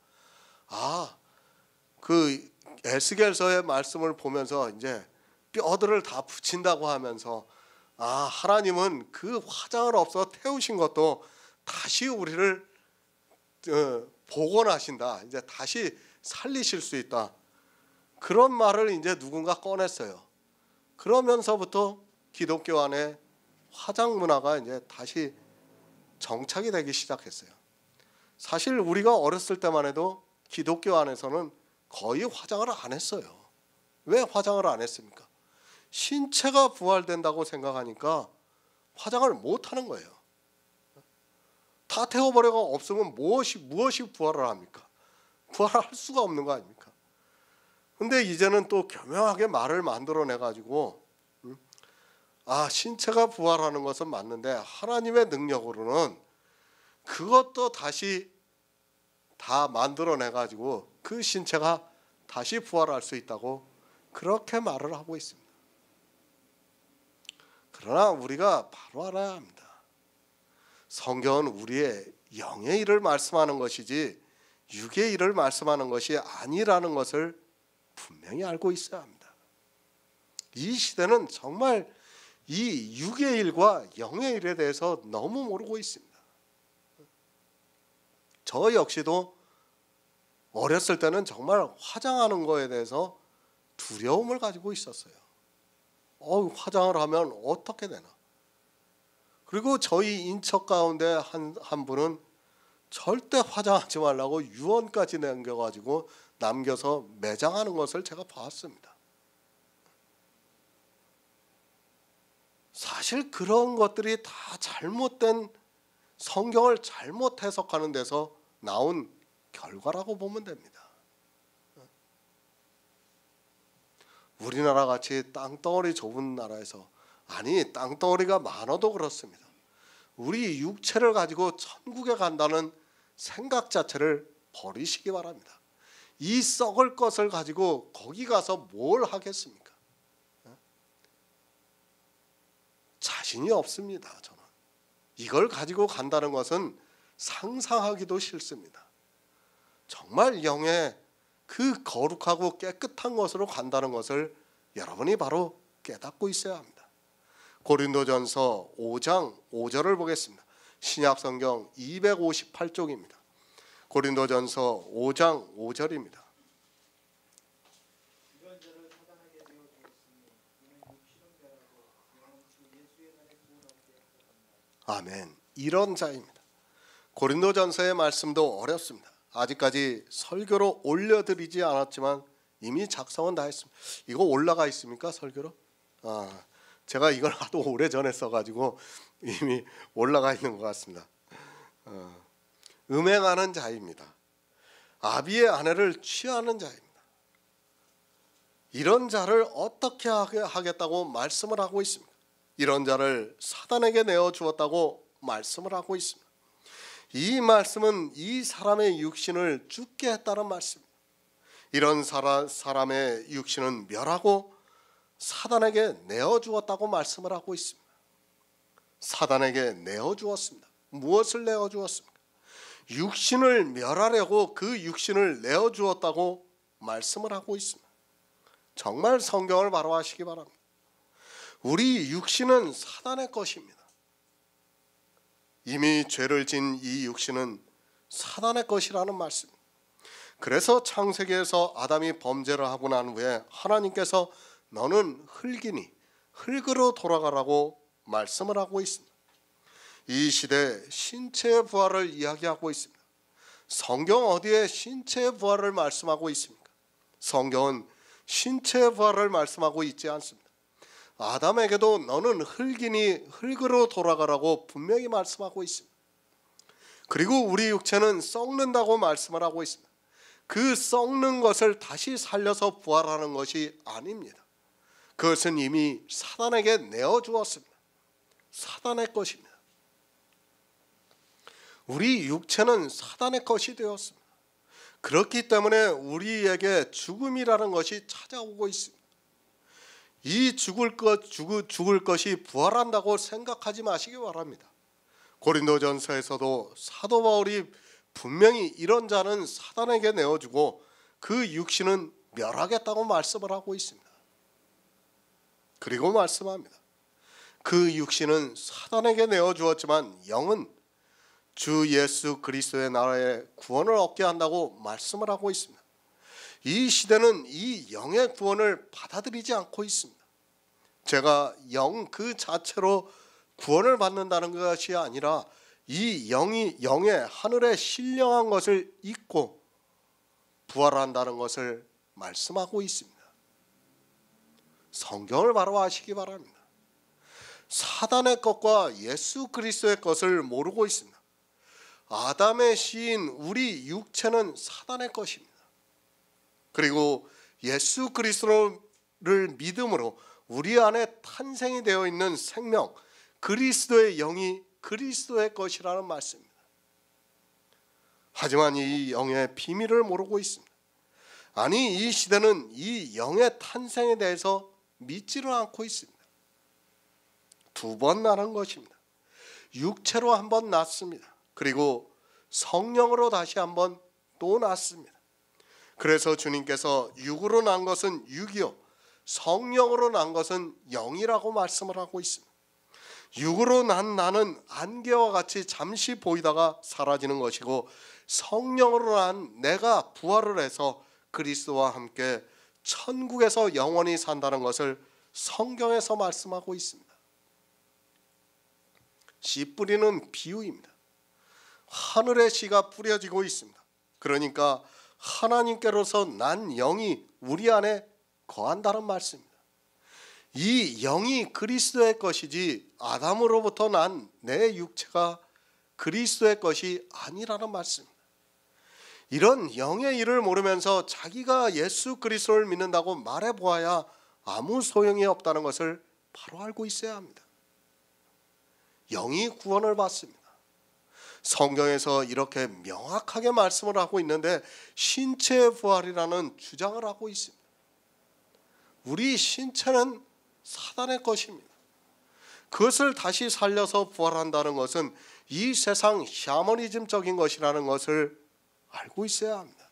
그 에스겔서의 말씀을 보면서 이제 뼈들을 다 붙인다고 하면서 하나님은 그 화장을 없어 태우신 것도 다시 우리를 복원하신다. 이제 다시 살리실 수 있다. 그런 말을 이제 누군가 꺼냈어요. 그러면서부터 기독교 안에 화장 문화가 이제 다시 정착이 되기 시작했어요. 사실 우리가 어렸을 때만 해도 기독교 안에서는 거의 화장을 안 했어요. 왜 화장을 안 했습니까? 신체가 부활된다고 생각하니까 화장을 못 하는 거예요. 다 태워버려가 없으면 무엇이 부활을 합니까? 부활할 수가 없는 거 아닙니까? 근데 이제는 또 교묘하게 말을 만들어내 가지고 신체가 부활하는 것은 맞는데 하나님의 능력으로는 그것도 다시 다 만들어내 가지고 그 신체가 다시 부활할 수 있다고 그렇게 말을 하고 있습니다. 그러나 우리가 바로 알아야 합니다. 성경은 우리의 영의 일을 말씀하는 것이지 육의 일을 말씀하는 것이 아니라는 것을 분명히 알고 있어야 합니다. 이 시대는 정말 이 육의 일과 영의 일에 대해서 너무 모르고 있습니다. 저 역시도 어렸을 때는 정말 화장하는 거에 대해서 두려움을 가지고 있었어요. 화장을 하면 어떻게 되나? 그리고 저희 인척 가운데 한 분은 절대 화장하지 말라고 유언까지 남겨서 매장하는 것을 제가 봤습니다. 사실 그런 것들이 다 잘못된 성경을 잘못 해석하는 데서 나온 결과라고 보면 됩니다. 우리나라 같이 땅덩어리 좁은 나라에서 땅덩어리가 많아도 그렇습니다. 우리 육체를 가지고 천국에 간다는 생각 자체를 버리시기 바랍니다. 이 썩을 것을 가지고 거기 가서 뭘 하겠습니까? 자신이 없습니다. 저는 이걸 가지고 간다는 것은 상상하기도 싫습니다. 정말 영의 그 거룩하고 깨끗한 것으로 간다는 것을 여러분이 바로 깨닫고 있어야 합니다. 고린도전서 5장 5절을 보겠습니다. 신약성경 258쪽입니다. 고린도전서 5장 5절입니다. 이런 자를 사단에게 되어 주었으니 이는 육신자라고 영원 주 예수의 날에 구원 얻게 하셨습니다. 아멘. 이런 자입니다. 고린도전서의 말씀도 어렵습니다. 아직까지 설교로 올려드리지 않았지만 이미 작성은 다 했습니다. 이거 올라가 있습니까? 설교로? 제가 이걸 하도 오래전에 써가지고 이미 올라가 있는 것 같습니다. 음행하는 자입니다. 아비의 아내를 취하는 자입니다. 이런 자를 어떻게 하겠다고 말씀을 하고 있습니까? 이런 자를 사단에게 내어 주었다고 말씀을 하고 있습니다. 이 말씀은 이 사람의 육신을 죽게 했다는 말씀입니다. 이런 사람의 육신은 멸하고 사단에게 내어 주었다고 말씀을 하고 있습니다. 사단에게 내어 주었습니다. 무엇을 내어 주었습니까? 육신을 멸하려고 그 육신을 내어 주었다고 말씀을 하고 있습니다. 정말 성경을 바로 하시기 바랍니다. 우리 육신은 사단의 것입니다. 이미 죄를 진 이 육신은 사단의 것이라는 말씀입니다. 그래서 창세기에서 아담이 범죄를 하고 난 후에 하나님께서 너는 흙이니 흙으로 돌아가라고 말씀을 하고 있습니다. 이 시대 신체의 부활을 이야기하고 있습니다. 성경 어디에 신체의 부활을 말씀하고 있습니까? 성경은 신체의 부활을 말씀하고 있지 않습니다. 아담에게도 너는 흙이니 흙으로 돌아가라고 분명히 말씀하고 있습니다. 그리고 우리 육체는 썩는다고 말씀을 하고 있습니다. 그 썩는 것을 다시 살려서 부활하는 것이 아닙니다. 그것은 이미 사단에게 내어 주었습니다. 사단의 것입니다. 우리 육체는 사단의 것이 되었습니다. 그렇기 때문에 우리에게 죽음이라는 것이 찾아오고 있습니다. 이 죽을 것이 부활한다고 생각하지 마시기 바랍니다. 고린도전서에서도 사도 바울이 분명히 이런 자는 사단에게 내어주고 그 육신은 멸하겠다고 말씀을 하고 있습니다. 그리고 말씀합니다. 그 육신은 사단에게 내어주었지만 영은 주 예수 그리스도의 나라에 구원을 얻게 한다고 말씀을 하고 있습니다. 이 시대는 이 영의 구원을 받아들이지 않고 있습니다. 제가 영 그 자체로 구원을 받는다는 것이 아니라 이 영의 하늘에 신령한 것을 잊고 부활한다는 것을 말씀하고 있습니다. 성경을 바로 아시기 바랍니다. 사단의 것과 예수 그리스도의 것을 모르고 있습니다. 아담의 씨인 우리 육체는 사단의 것입니다. 그리고 예수 그리스도를 믿음으로 우리 안에 탄생이 되어 있는 생명, 그리스도의 영이 그리스도의 것이라는 말씀입니다. 하지만 이 영의 비밀을 모르고 있습니다. 아니, 이 시대는 이 영의 탄생에 대해서 믿지를 않고 있습니다. 두 번 나는 것입니다. 육체로 한 번 낳습니다. 그리고 성령으로 다시 한 번 또 낳습니다. 그래서 주님께서 육으로 난 것은 육이요 성령으로 난 것은 영이라고 말씀을 하고 있습니다. 육으로 난 나는 안개와 같이 잠시 보이다가 사라지는 것이고, 성령으로 난 내가 부활을 해서 그리스도와 함께 천국에서 영원히 산다는 것을 성경에서 말씀하고 있습니다. 씨 뿌리는 비유입니다. 하늘의 씨가 뿌려지고 있습니다. 그러니까 하나님께로서 난 영이 우리 안에 거한다는 말씀입니다. 이 영이 그리스도의 것이지 아담으로부터 난 내 육체가 그리스도의 것이 아니라는 말씀입니다. 이런 영의 일을 모르면서 자기가 예수 그리스도를 믿는다고 말해보아야 아무 소용이 없다는 것을 바로 알고 있어야 합니다. 영이 구원을 받습니다. 성경에서 이렇게 명확하게 말씀을 하고 있는데 신체의 부활이라는 주장을 하고 있습니다. 우리 신체는 사단의 것입니다. 그것을 다시 살려서 부활한다는 것은 이 세상 샤머니즘적인 것이라는 것을 알고 있어야 합니다.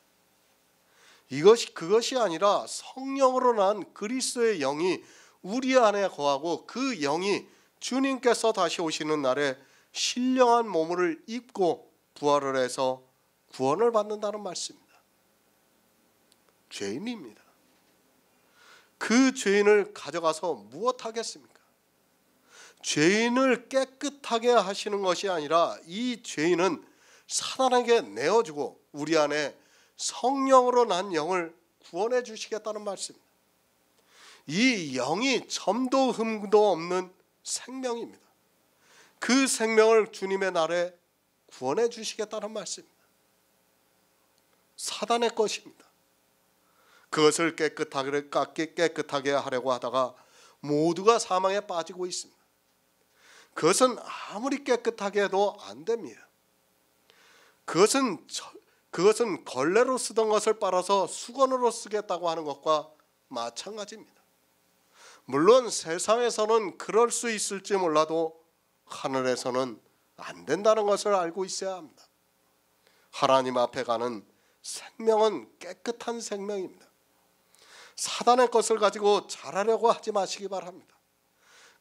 그것이 아니라 성령으로 난 그리스도의 영이 우리 안에 거하고 그 영이 주님께서 다시 오시는 날에 신령한 몸을 입고 부활을 해서 구원을 받는다는 말씀입니다. 죄인입니다. 그 죄인을 가져가서 무엇 하겠습니까? 죄인을 깨끗하게 하시는 것이 아니라 이 죄인은 사단에게 내어주고 우리 안에 성령으로 난 영을 구원해 주시겠다는 말씀입니다. 이 영이 점도 흠도 없는 생명입니다. 그 생명을 주님의 날에 구원해 주시겠다는 말씀입니다. 사단의 것입니다. 그것을 깨끗하게 하려고 하다가 모두가 사망에 빠지고 있습니다. 그것은 아무리 깨끗하게 해도 안 됩니다. 그것은 걸레로 쓰던 것을 빨아서 수건으로 쓰겠다고 하는 것과 마찬가지입니다. 물론 세상에서는 그럴 수 있을지 몰라도 하늘에서는 안 된다는 것을 알고 있어야 합니다. 하나님 앞에 가는 생명은 깨끗한 생명입니다. 사단의 것을 가지고 잘하려고 하지 마시기 바랍니다.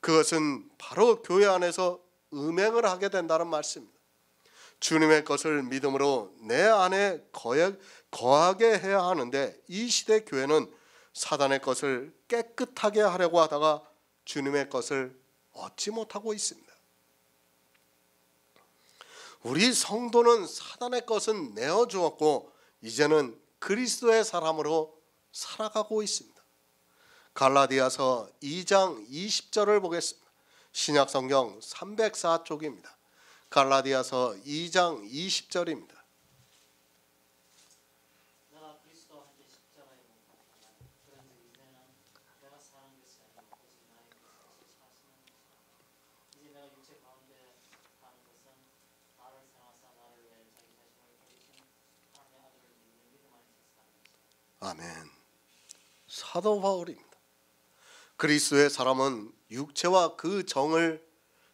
그것은 바로 교회 안에서 음행을 하게 된다는 말씀입니다. 주님의 것을 믿음으로 내 안에 거하게 해야 하는데, 이 시대 교회는 사단의 것을 깨끗하게 하려고 하다가 주님의 것을 얻지 못하고 있습니다. 우리 성도는 사단의 것은 내어주었고 이제는 그리스도의 사람으로 살아가고 있습니다. 갈라디아서 2장 20절을 보겠습니다. 신약성경 304쪽입니다. 갈라디아서 2장 20절입니다. 내가 그리스도와 함께 십자가에 못 박혔나니 그런즉 이제는 내가 사는 것이 아니라 오직 나의 그리스도께서 사시는 것이라. 이제 내가 육체 가운데 사는 것은 나를 사랑하사 나를 위하여 자기 자신을 버리신 하나님의 아들을 믿는 믿음 안에서 사는 것이라. 아멘. 사도 바울입니다. 그리스도의 사람은 육체와 그 정을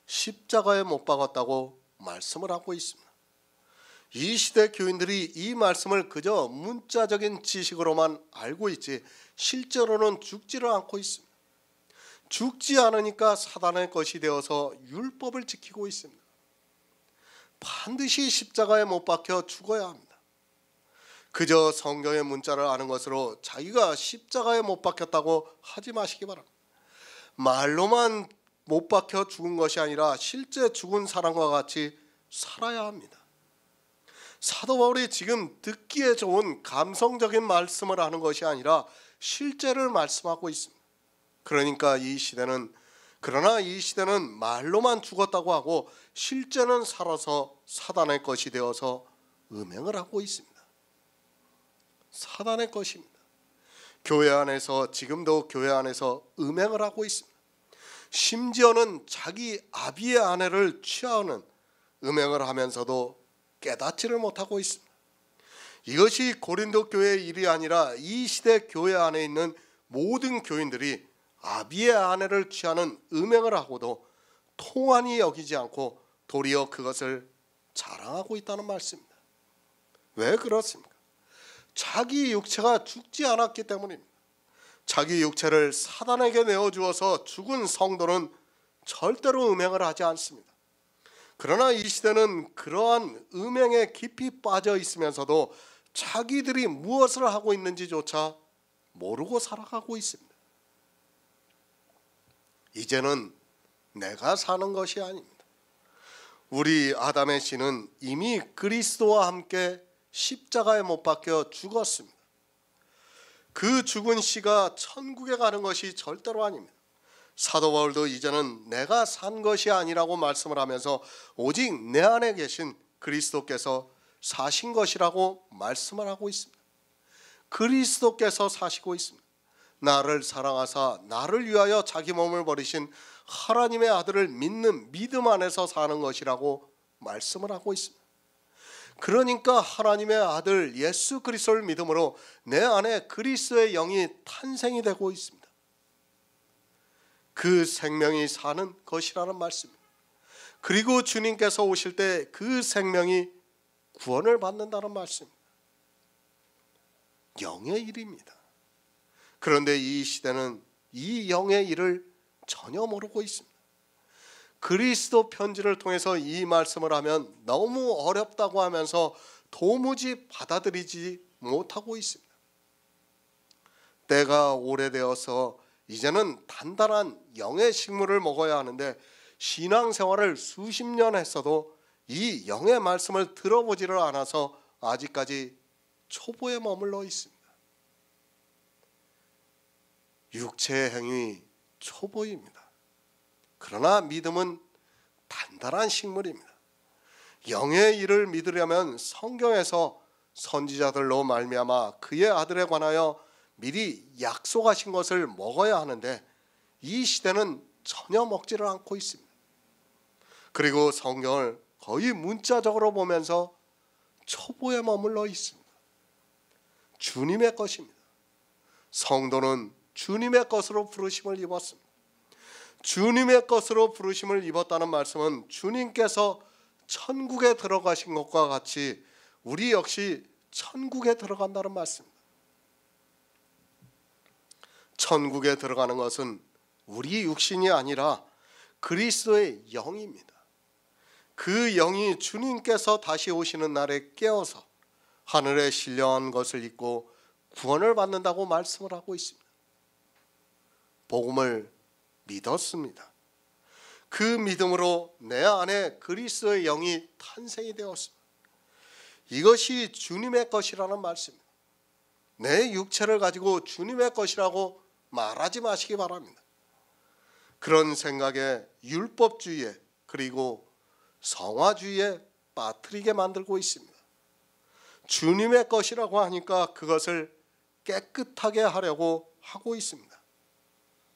십자가에 못 박았다고 말씀을 하고 있습니다. 이 시대 교인들이 이 말씀을 그저 문자적인 지식으로만 알고 있지 실제로는 죽지를 않고 있습니다. 죽지 않으니까 사단의 것이 되어서 율법을 지키고 있습니다. 반드시 십자가에 못 박혀 죽어야 합니다. 그저 성경의 문자를 아는 것으로 자기가 십자가에 못 박혔다고 하지 마시기 바랍니다. 말로만 못 박혀 죽은 것이 아니라 실제 죽은 사람과 같이 살아야 합니다. 사도 바울이 지금 듣기에 좋은 감성적인 말씀을 하는 것이 아니라 실제를 말씀하고 있습니다. 그러나 이 시대는 말로만 죽었다고 하고 실제는 살아서 사단의 것이 되어서 음행을 하고 있습니다. 사단의 것입니다. 지금도 교회 안에서 음행을 하고 있습니다. 심지어는 자기 아비의 아내를 취하는 음행을 하면서도 깨닫지를 못하고 있습니다. 이것이 고린도 교회의 일이 아니라 이 시대 교회 안에 있는 모든 교인들이 아비의 아내를 취하는 음행을 하고도 통한이 여기지 않고 도리어 그것을 자랑하고 있다는 말씀입니다. 왜 그렇습니까? 자기 육체가 죽지 않았기 때문입니다. 자기 육체를 사단에게 내어주어서 죽은 성도는 절대로 음행을 하지 않습니다. 그러나 이 시대는 그러한 음행에 깊이 빠져 있으면서도 자기들이 무엇을 하고 있는지조차 모르고 살아가고 있습니다. 이제는 내가 사는 것이 아닙니다. 우리 아담의 씨는 이미 그리스도와 함께 십자가에 못 박혀 죽었습니다. 그 죽은 씨가 천국에 가는 것이 절대로 아닙니다. 사도 바울도 이제는 내가 산 것이 아니라고 말씀을 하면서 오직 내 안에 계신 그리스도께서 사신 것이라고 말씀을 하고 있습니다. 그리스도께서 사시고 있습니다. 나를 사랑하사 나를 위하여 자기 몸을 버리신 하나님의 아들을 믿는 믿음 안에서 사는 것이라고 말씀을 하고 있습니다. 그러니까 하나님의 아들 예수 그리스도를 믿음으로 내 안에 그리스도의 영이 탄생이 되고 있습니다. 그 생명이 사는 것이라는 말씀입니다. 그리고 주님께서 오실 때 그 생명이 구원을 받는다는 말씀입니다. 영의 일입니다. 그런데 이 시대는 이 영의 일을 전혀 모르고 있습니다. 그리스도 편지를 통해서 이 말씀을 하면 너무 어렵다고 하면서 도무지 받아들이지 못하고 있습니다. 때가 오래되어서 이제는 단단한 영의 식물을 먹어야 하는데 신앙생활을 수십 년 했어도 이 영의 말씀을 들어보지를 않아서 아직까지 초보에 머물러 있습니다. 육체의 행위 초보입니다. 그러나 믿음은 단단한 식물입니다. 영의 일을 믿으려면 성경에서 선지자들로 말미암아 그의 아들에 관하여 미리 약속하신 것을 먹어야 하는데 이 시대는 전혀 먹지를 않고 있습니다. 그리고 성경을 거의 문자적으로 보면서 초보에 머물러 있습니다. 주님의 것입니다. 성도는 주님의 것으로 부르심을 입었습니다. 주님의 것으로 부르심을 입었다는 말씀은 주님께서 천국에 들어가신 것과 같이 우리 역시 천국에 들어간다는 말씀입니다. 천국에 들어가는 것은 우리 육신이 아니라 그리스도의 영입니다. 그 영이 주님께서 다시 오시는 날에 깨어서 하늘에 신령한 것을 입고 구원을 받는다고 말씀을 하고 있습니다. 복음을 믿었습니다. 그 믿음으로 내 안에 그리스도의 영이 탄생이 되었습니다. 이것이 주님의 것이라는 말씀입니다. 내 육체를 가지고 주님의 것이라고 말하지 마시기 바랍니다. 그런 생각에 율법주의에 그리고 성화주의에 빠뜨리게 만들고 있습니다. 주님의 것이라고 하니까 그것을 깨끗하게 하려고 하고 있습니다.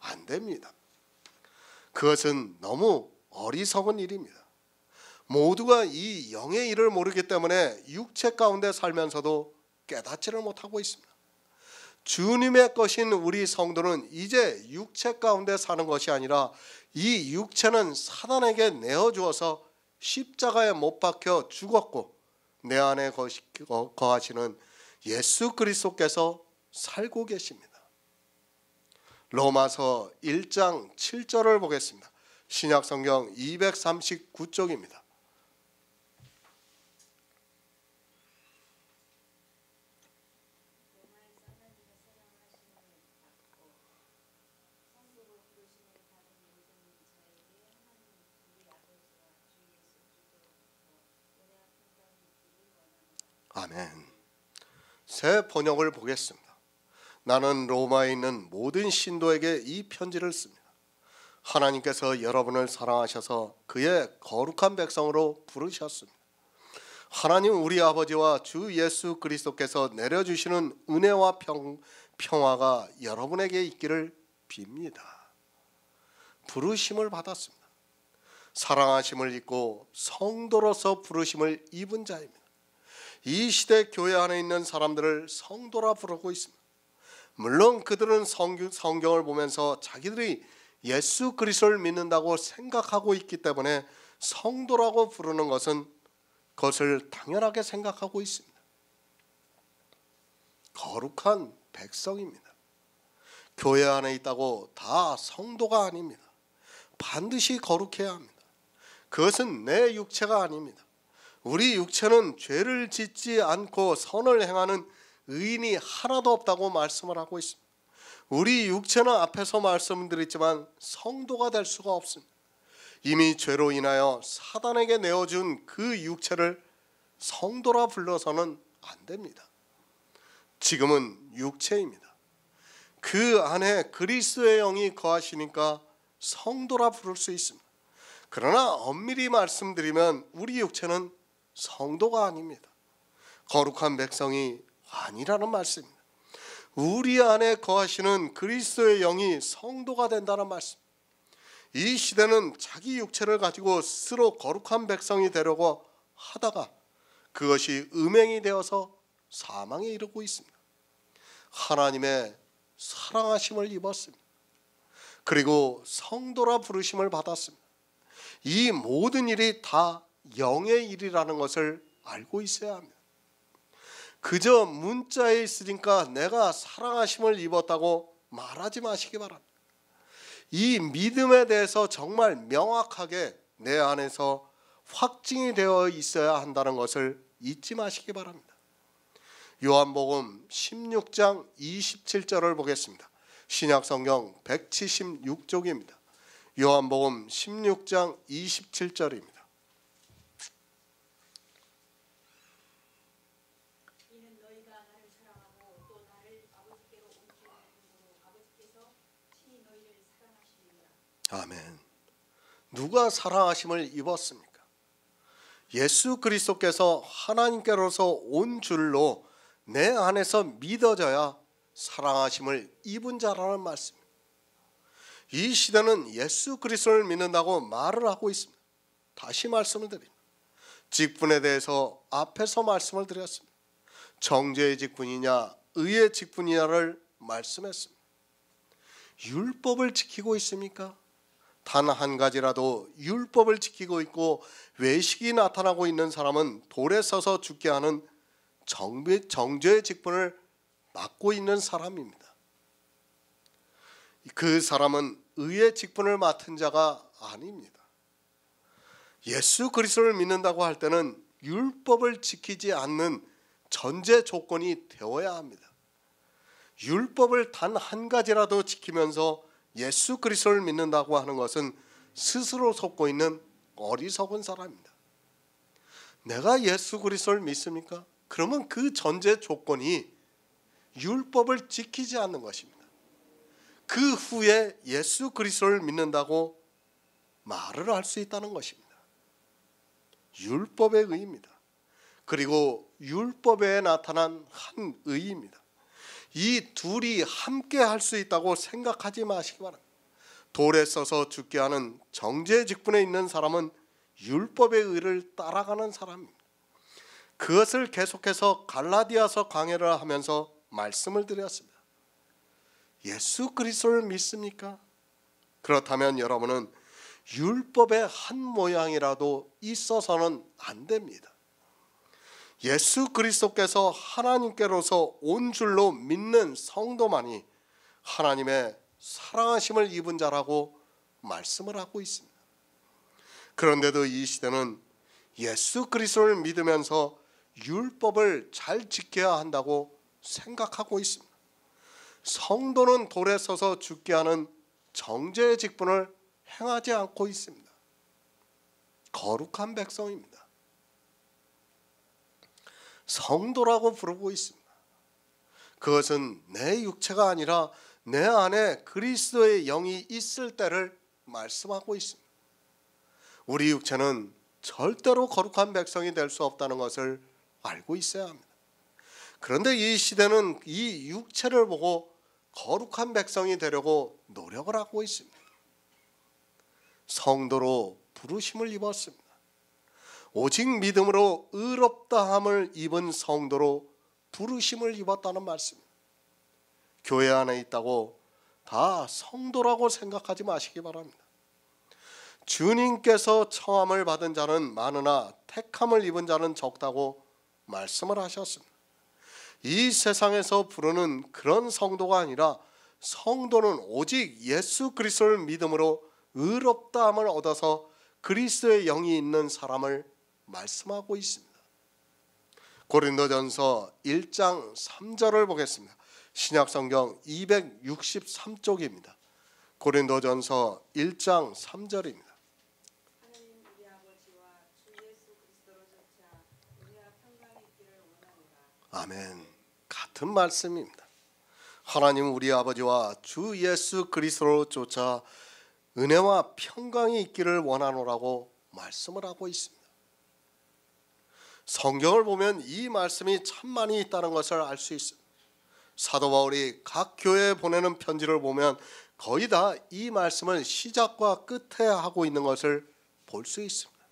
안 됩니다. 그것은 너무 어리석은 일입니다. 모두가 이 영의 일을 모르기 때문에 육체 가운데 살면서도 깨닫지를 못하고 있습니다. 주님의 것인 우리 성도는 이제 육체 가운데 사는 것이 아니라 이 육체는 사단에게 내어주어서 십자가에 못 박혀 죽었고 내 안에 거하시는 예수 그리스도께서 살고 계십니다. 로마서 1장 7절을 보겠습니다. 신약성경 239쪽입니다. 아멘. 새 번역을 보겠습니다. 나는 로마에 있는 모든 신도에게 이 편지를 씁니다. 하나님께서 여러분을 사랑하셔서 그의 거룩한 백성으로 부르셨습니다. 하나님 우리 아버지와 주 예수 그리스도께서 내려주시는 은혜와 평화가 여러분에게 있기를 빕니다. 부르심을 받았습니다. 사랑하심을 입고 성도로서 부르심을 입은 자입니다. 이 시대 교회 안에 있는 사람들을 성도라 부르고 있습니다. 물론 그들은 성경을 보면서 자기들이 예수 그리스도를 믿는다고 생각하고 있기 때문에 성도라고 부르는 것은 그것을 당연하게 생각하고 있습니다. 거룩한 백성입니다. 교회 안에 있다고 다 성도가 아닙니다. 반드시 거룩해야 합니다. 그것은 내 육체가 아닙니다. 우리 육체는 죄를 짓지 않고 선을 행하는 의인이 하나도 없다고 말씀을 하고 있습니다. 우리 육체는 앞에서 말씀드렸지만 성도가 될 수가 없습니다. 이미 죄로 인하여 사단에게 내어준 그 육체를 성도라 불러서는 안 됩니다. 지금은 육체입니다. 그 안에 그리스도의 영이 거하시니까 성도라 부를 수 있습니다. 그러나 엄밀히 말씀드리면 우리 육체는 성도가 아닙니다. 거룩한 백성이 아니라는 말씀입니다. 우리 안에 거하시는 그리스도의 영이 성도가 된다는 말씀. 이 시대는 자기 육체를 가지고 스스로 거룩한 백성이 되려고 하다가 그것이 음행이 되어서 사망에 이르고 있습니다. 하나님의 사랑하심을 입었습니다. 그리고 성도라 부르심을 받았습니다. 이 모든 일이 다 영의 일이라는 것을 알고 있어야 합니다. 그저 문자에 있으니까 내가 사랑하심을 입었다고 말하지 마시기 바랍니다. 이 믿음에 대해서 정말 명확하게 내 안에서 확증이 되어 있어야 한다는 것을 잊지 마시기 바랍니다. 요한복음 16장 27절을 보겠습니다. 신약성경 176쪽입니다. 요한복음 16장 27절입니다. 이는 너희가 나를 사랑하고 또 나를 아버지께로 옮기는 이름으로 아버지께서 친히 너희를 사랑하시리라. 아멘. 누가 사랑하심을 입었습니까? 예수 그리스도께서 하나님께로서 온 줄로 내 안에서 믿어져야 사랑하심을 입은 자라는 말씀입니다. 이 시대는 예수 그리스도를 믿는다고 말을 하고 있습니다. 다시 말씀을 드립니다. 직분에 대해서 앞에서 말씀을 드렸습니다. 정죄의 직분이냐 의의 직분이냐를 말씀했습니다. 율법을 지키고 있습니까? 단 한 가지라도 율법을 지키고 있고 외식이 나타나고 있는 사람은 돌에 서서 죽게 하는 정죄의 직분을 맡고 있는 사람입니다. 그 사람은 의의 직분을 맡은 자가 아닙니다. 예수 그리스도를 믿는다고 할 때는 율법을 지키지 않는 전제 조건이 되어야 합니다. 율법을 단 한 가지라도 지키면서 예수 그리스도를 믿는다고 하는 것은 스스로 속고 있는 어리석은 사람입니다. 내가 예수 그리스도를 믿습니까? 그러면 그 전제 조건이 율법을 지키지 않는 것입니다. 그 후에 예수 그리스도를 믿는다고 말을 할 수 있다는 것입니다. 율법의 의입니다. 그리고 율법에 나타난 한 의입니다. 이 둘이 함께 할 수 있다고 생각하지 마시기 바랍니다. 돌에 써서 죽게 하는 정죄 직분에 있는 사람은 율법의 의를 따라가는 사람입니다. 그것을 계속해서 갈라디아서 강해를 하면서 말씀을 드렸습니다. 예수 그리스도를 믿습니까? 그렇다면 여러분은 율법의 한 모양이라도 있어서는 안 됩니다. 예수 그리스도께서 하나님께로서 온 줄로 믿는 성도만이 하나님의 사랑하심을 입은 자라고 말씀을 하고 있습니다. 그런데도 이 시대는 예수 그리스도를 믿으면서 율법을 잘 지켜야 한다고 생각하고 있습니다. 성도는 돌에 서서 죽게 하는 정죄의 직분을 행하지 않고 있습니다. 거룩한 백성입니다. 성도라고 부르고 있습니다. 그것은 내 육체가 아니라 내 안에 그리스도의 영이 있을 때를 말씀하고 있습니다. 우리 육체는 절대로 거룩한 백성이 될 수 없다는 것을 알고 있어야 합니다. 그런데 이 시대는 이 육체를 보고 거룩한 백성이 되려고 노력을 하고 있습니다. 성도로 부르심을 입었습니다. 오직 믿음으로 의롭다함을 입은 성도로 부르심을 입었다는 말씀입니다. 교회 안에 있다고 다 성도라고 생각하지 마시기 바랍니다. 주님께서 청함을 받은 자는 많으나 택함을 입은 자는 적다고 말씀을 하셨습니다. 이 세상에서 부르는 그런 성도가 아니라 성도는 오직 예수 그리스도를 믿음으로 의롭다함을 얻어서 그리스도의 영이 있는 사람을 말씀하고 있습니다. 고린도전서 1장 3절을 보겠습니다. 신약성경 263쪽입니다. 고린도전서 1장 3절입니다. 하나님 우리 아버지와 주 예수 그리스도로조차 은혜와 평강이 있기를 원하노라. 아멘. 같은 말씀입니다. 하나님 우리 아버지와 주 예수 그리스도로조차 은혜와 평강이 있기를 원하노라고 말씀을 하고 있습니다. 성경을 보면 이 말씀이 참 많이 있다는 것을 알 수 있습니다. 사도 바울이 각 교회에 보내는 편지를 보면 거의 다 이 말씀을 시작과 끝에 하고 있는 것을 볼 수 있습니다.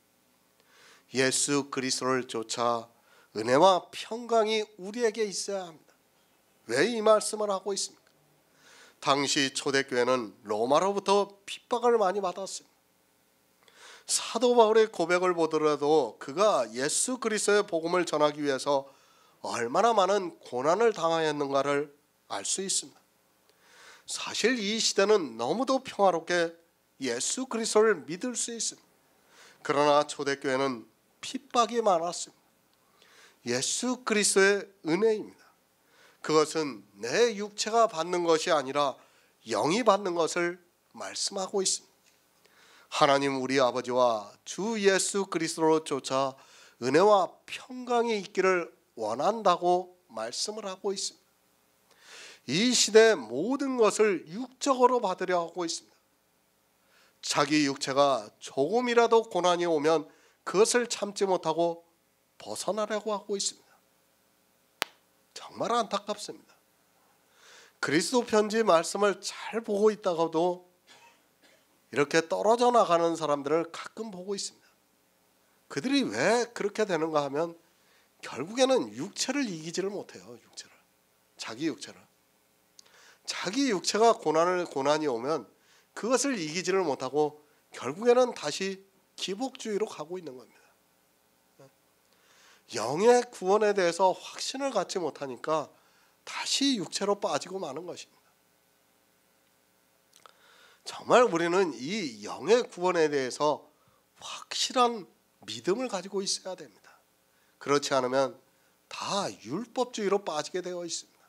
예수 그리스도를 쫓아 은혜와 평강이 우리에게 있어야 합니다. 왜 이 말씀을 하고 있습니까? 당시 초대교회는 로마로부터 핍박을 많이 받았습니다. 사도 바울의 고백을 보더라도 그가 예수 그리스도의 복음을 전하기 위해서 얼마나 많은 고난을 당하였는가를 알 수 있습니다. 사실 이 시대는 너무도 평화롭게 예수 그리스도를 믿을 수 있습니다. 그러나 초대교회는 핍박이 많았습니다. 예수 그리스도의 은혜입니다. 그것은 내 육체가 받는 것이 아니라 영이 받는 것을 말씀하고 있습니다. 하나님 우리 아버지와 주 예수 그리스도로 쫓아 은혜와 평강이 있기를 원한다고 말씀을 하고 있습니다. 이 시대의 모든 것을 육적으로 받으려 하고 있습니다. 자기 육체가 조금이라도 고난이 오면 그것을 참지 못하고 벗어나려고 하고 있습니다. 정말 안타깝습니다. 그리스도 편지 말씀을 잘 보고 있다가도 이렇게 떨어져 나가는 사람들을 가끔 보고 있습니다. 그들이 왜 그렇게 되는가 하면 결국에는 육체를 이기지를 못해요. 자기 육체가 고난이 오면 그것을 이기지를 못하고 결국에는 다시 기복주의로 가고 있는 겁니다. 영의 구원에 대해서 확신을 갖지 못하니까 다시 육체로 빠지고 마는 것입니다. 정말 우리는 이 영의 구원에 대해서 확실한 믿음을 가지고 있어야 됩니다. 그렇지 않으면 다 율법주의로 빠지게 되어 있습니다.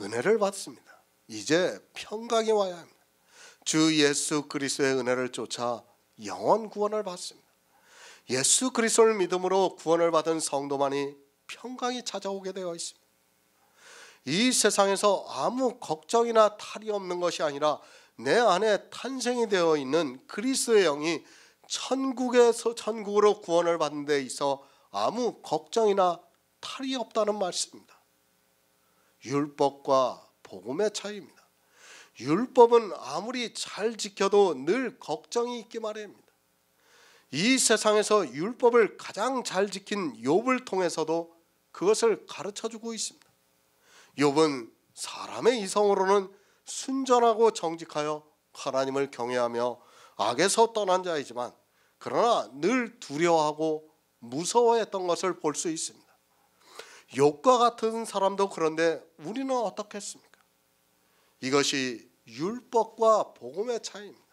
은혜를 받습니다. 이제 평강이 와야 합니다. 주 예수 그리스도의 은혜를 쫓아 영원 구원을 받습니다. 예수 그리스도를 믿음으로 구원을 받은 성도만이 평강이 찾아오게 되어 있습니다. 이 세상에서 아무 걱정이나 탈이 없는 것이 아니라 내 안에 탄생이 되어 있는 그리스도의 영이 천국으로 구원을 받는 데 있어 아무 걱정이나 탈이 없다는 말씀입니다. 율법과 복음의 차이입니다. 율법은 아무리 잘 지켜도 늘 걱정이 있기 마련입니다. 이 세상에서 율법을 가장 잘 지킨 욥을 통해서도 그것을 가르쳐주고 있습니다. 욥은 사람의 이성으로는 순전하고 정직하여 하나님을 경외하며 악에서 떠난 자이지만 그러나 늘 두려워하고 무서워했던 것을 볼 수 있습니다. 욥과 같은 사람도 그런데 우리는 어떻겠습니까? 이것이 율법과 복음의 차이입니다.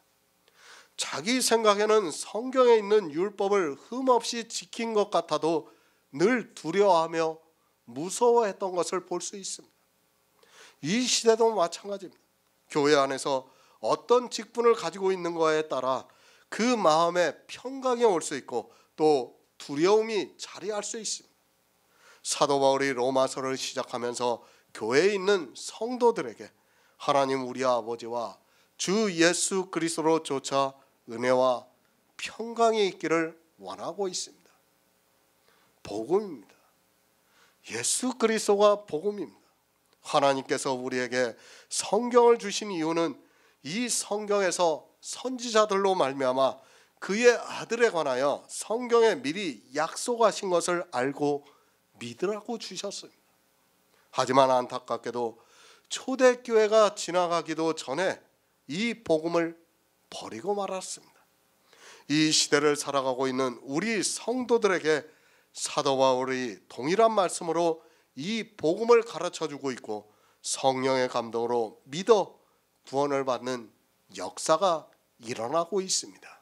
자기 생각에는 성경에 있는 율법을 흠없이 지킨 것 같아도 늘 두려워하며 무서워했던 것을 볼 수 있습니다. 이 시대도 마찬가지입니다. 교회 안에서 어떤 직분을 가지고 있는 거에 따라 그 마음에 평강이 올 수 있고 또 두려움이 자리할 수 있습니다. 사도 바울이 로마서를 시작하면서 교회에 있는 성도들에게 하나님 우리 아버지와 주 예수 그리스도로 조차 은혜와 평강이 있기를 원하고 있습니다. 복음입니다. 예수 그리스도가 복음입니다. 하나님께서 우리에게 성경을 주신 이유는 이 성경에서 선지자들로 말미암아 그의 아들에 관하여 성경에 미리 약속하신 것을 알고 믿으라고 주셨습니다. 하지만 안타깝게도 초대교회가 지나가기도 전에 이 복음을 버리고 말았습니다. 이 시대를 살아가고 있는 우리 성도들에게 사도 바울이 동일한 말씀으로 이 복음을 가르쳐주고 있고 성령의 감동으로 믿어 구원을 받는 역사가 일어나고 있습니다.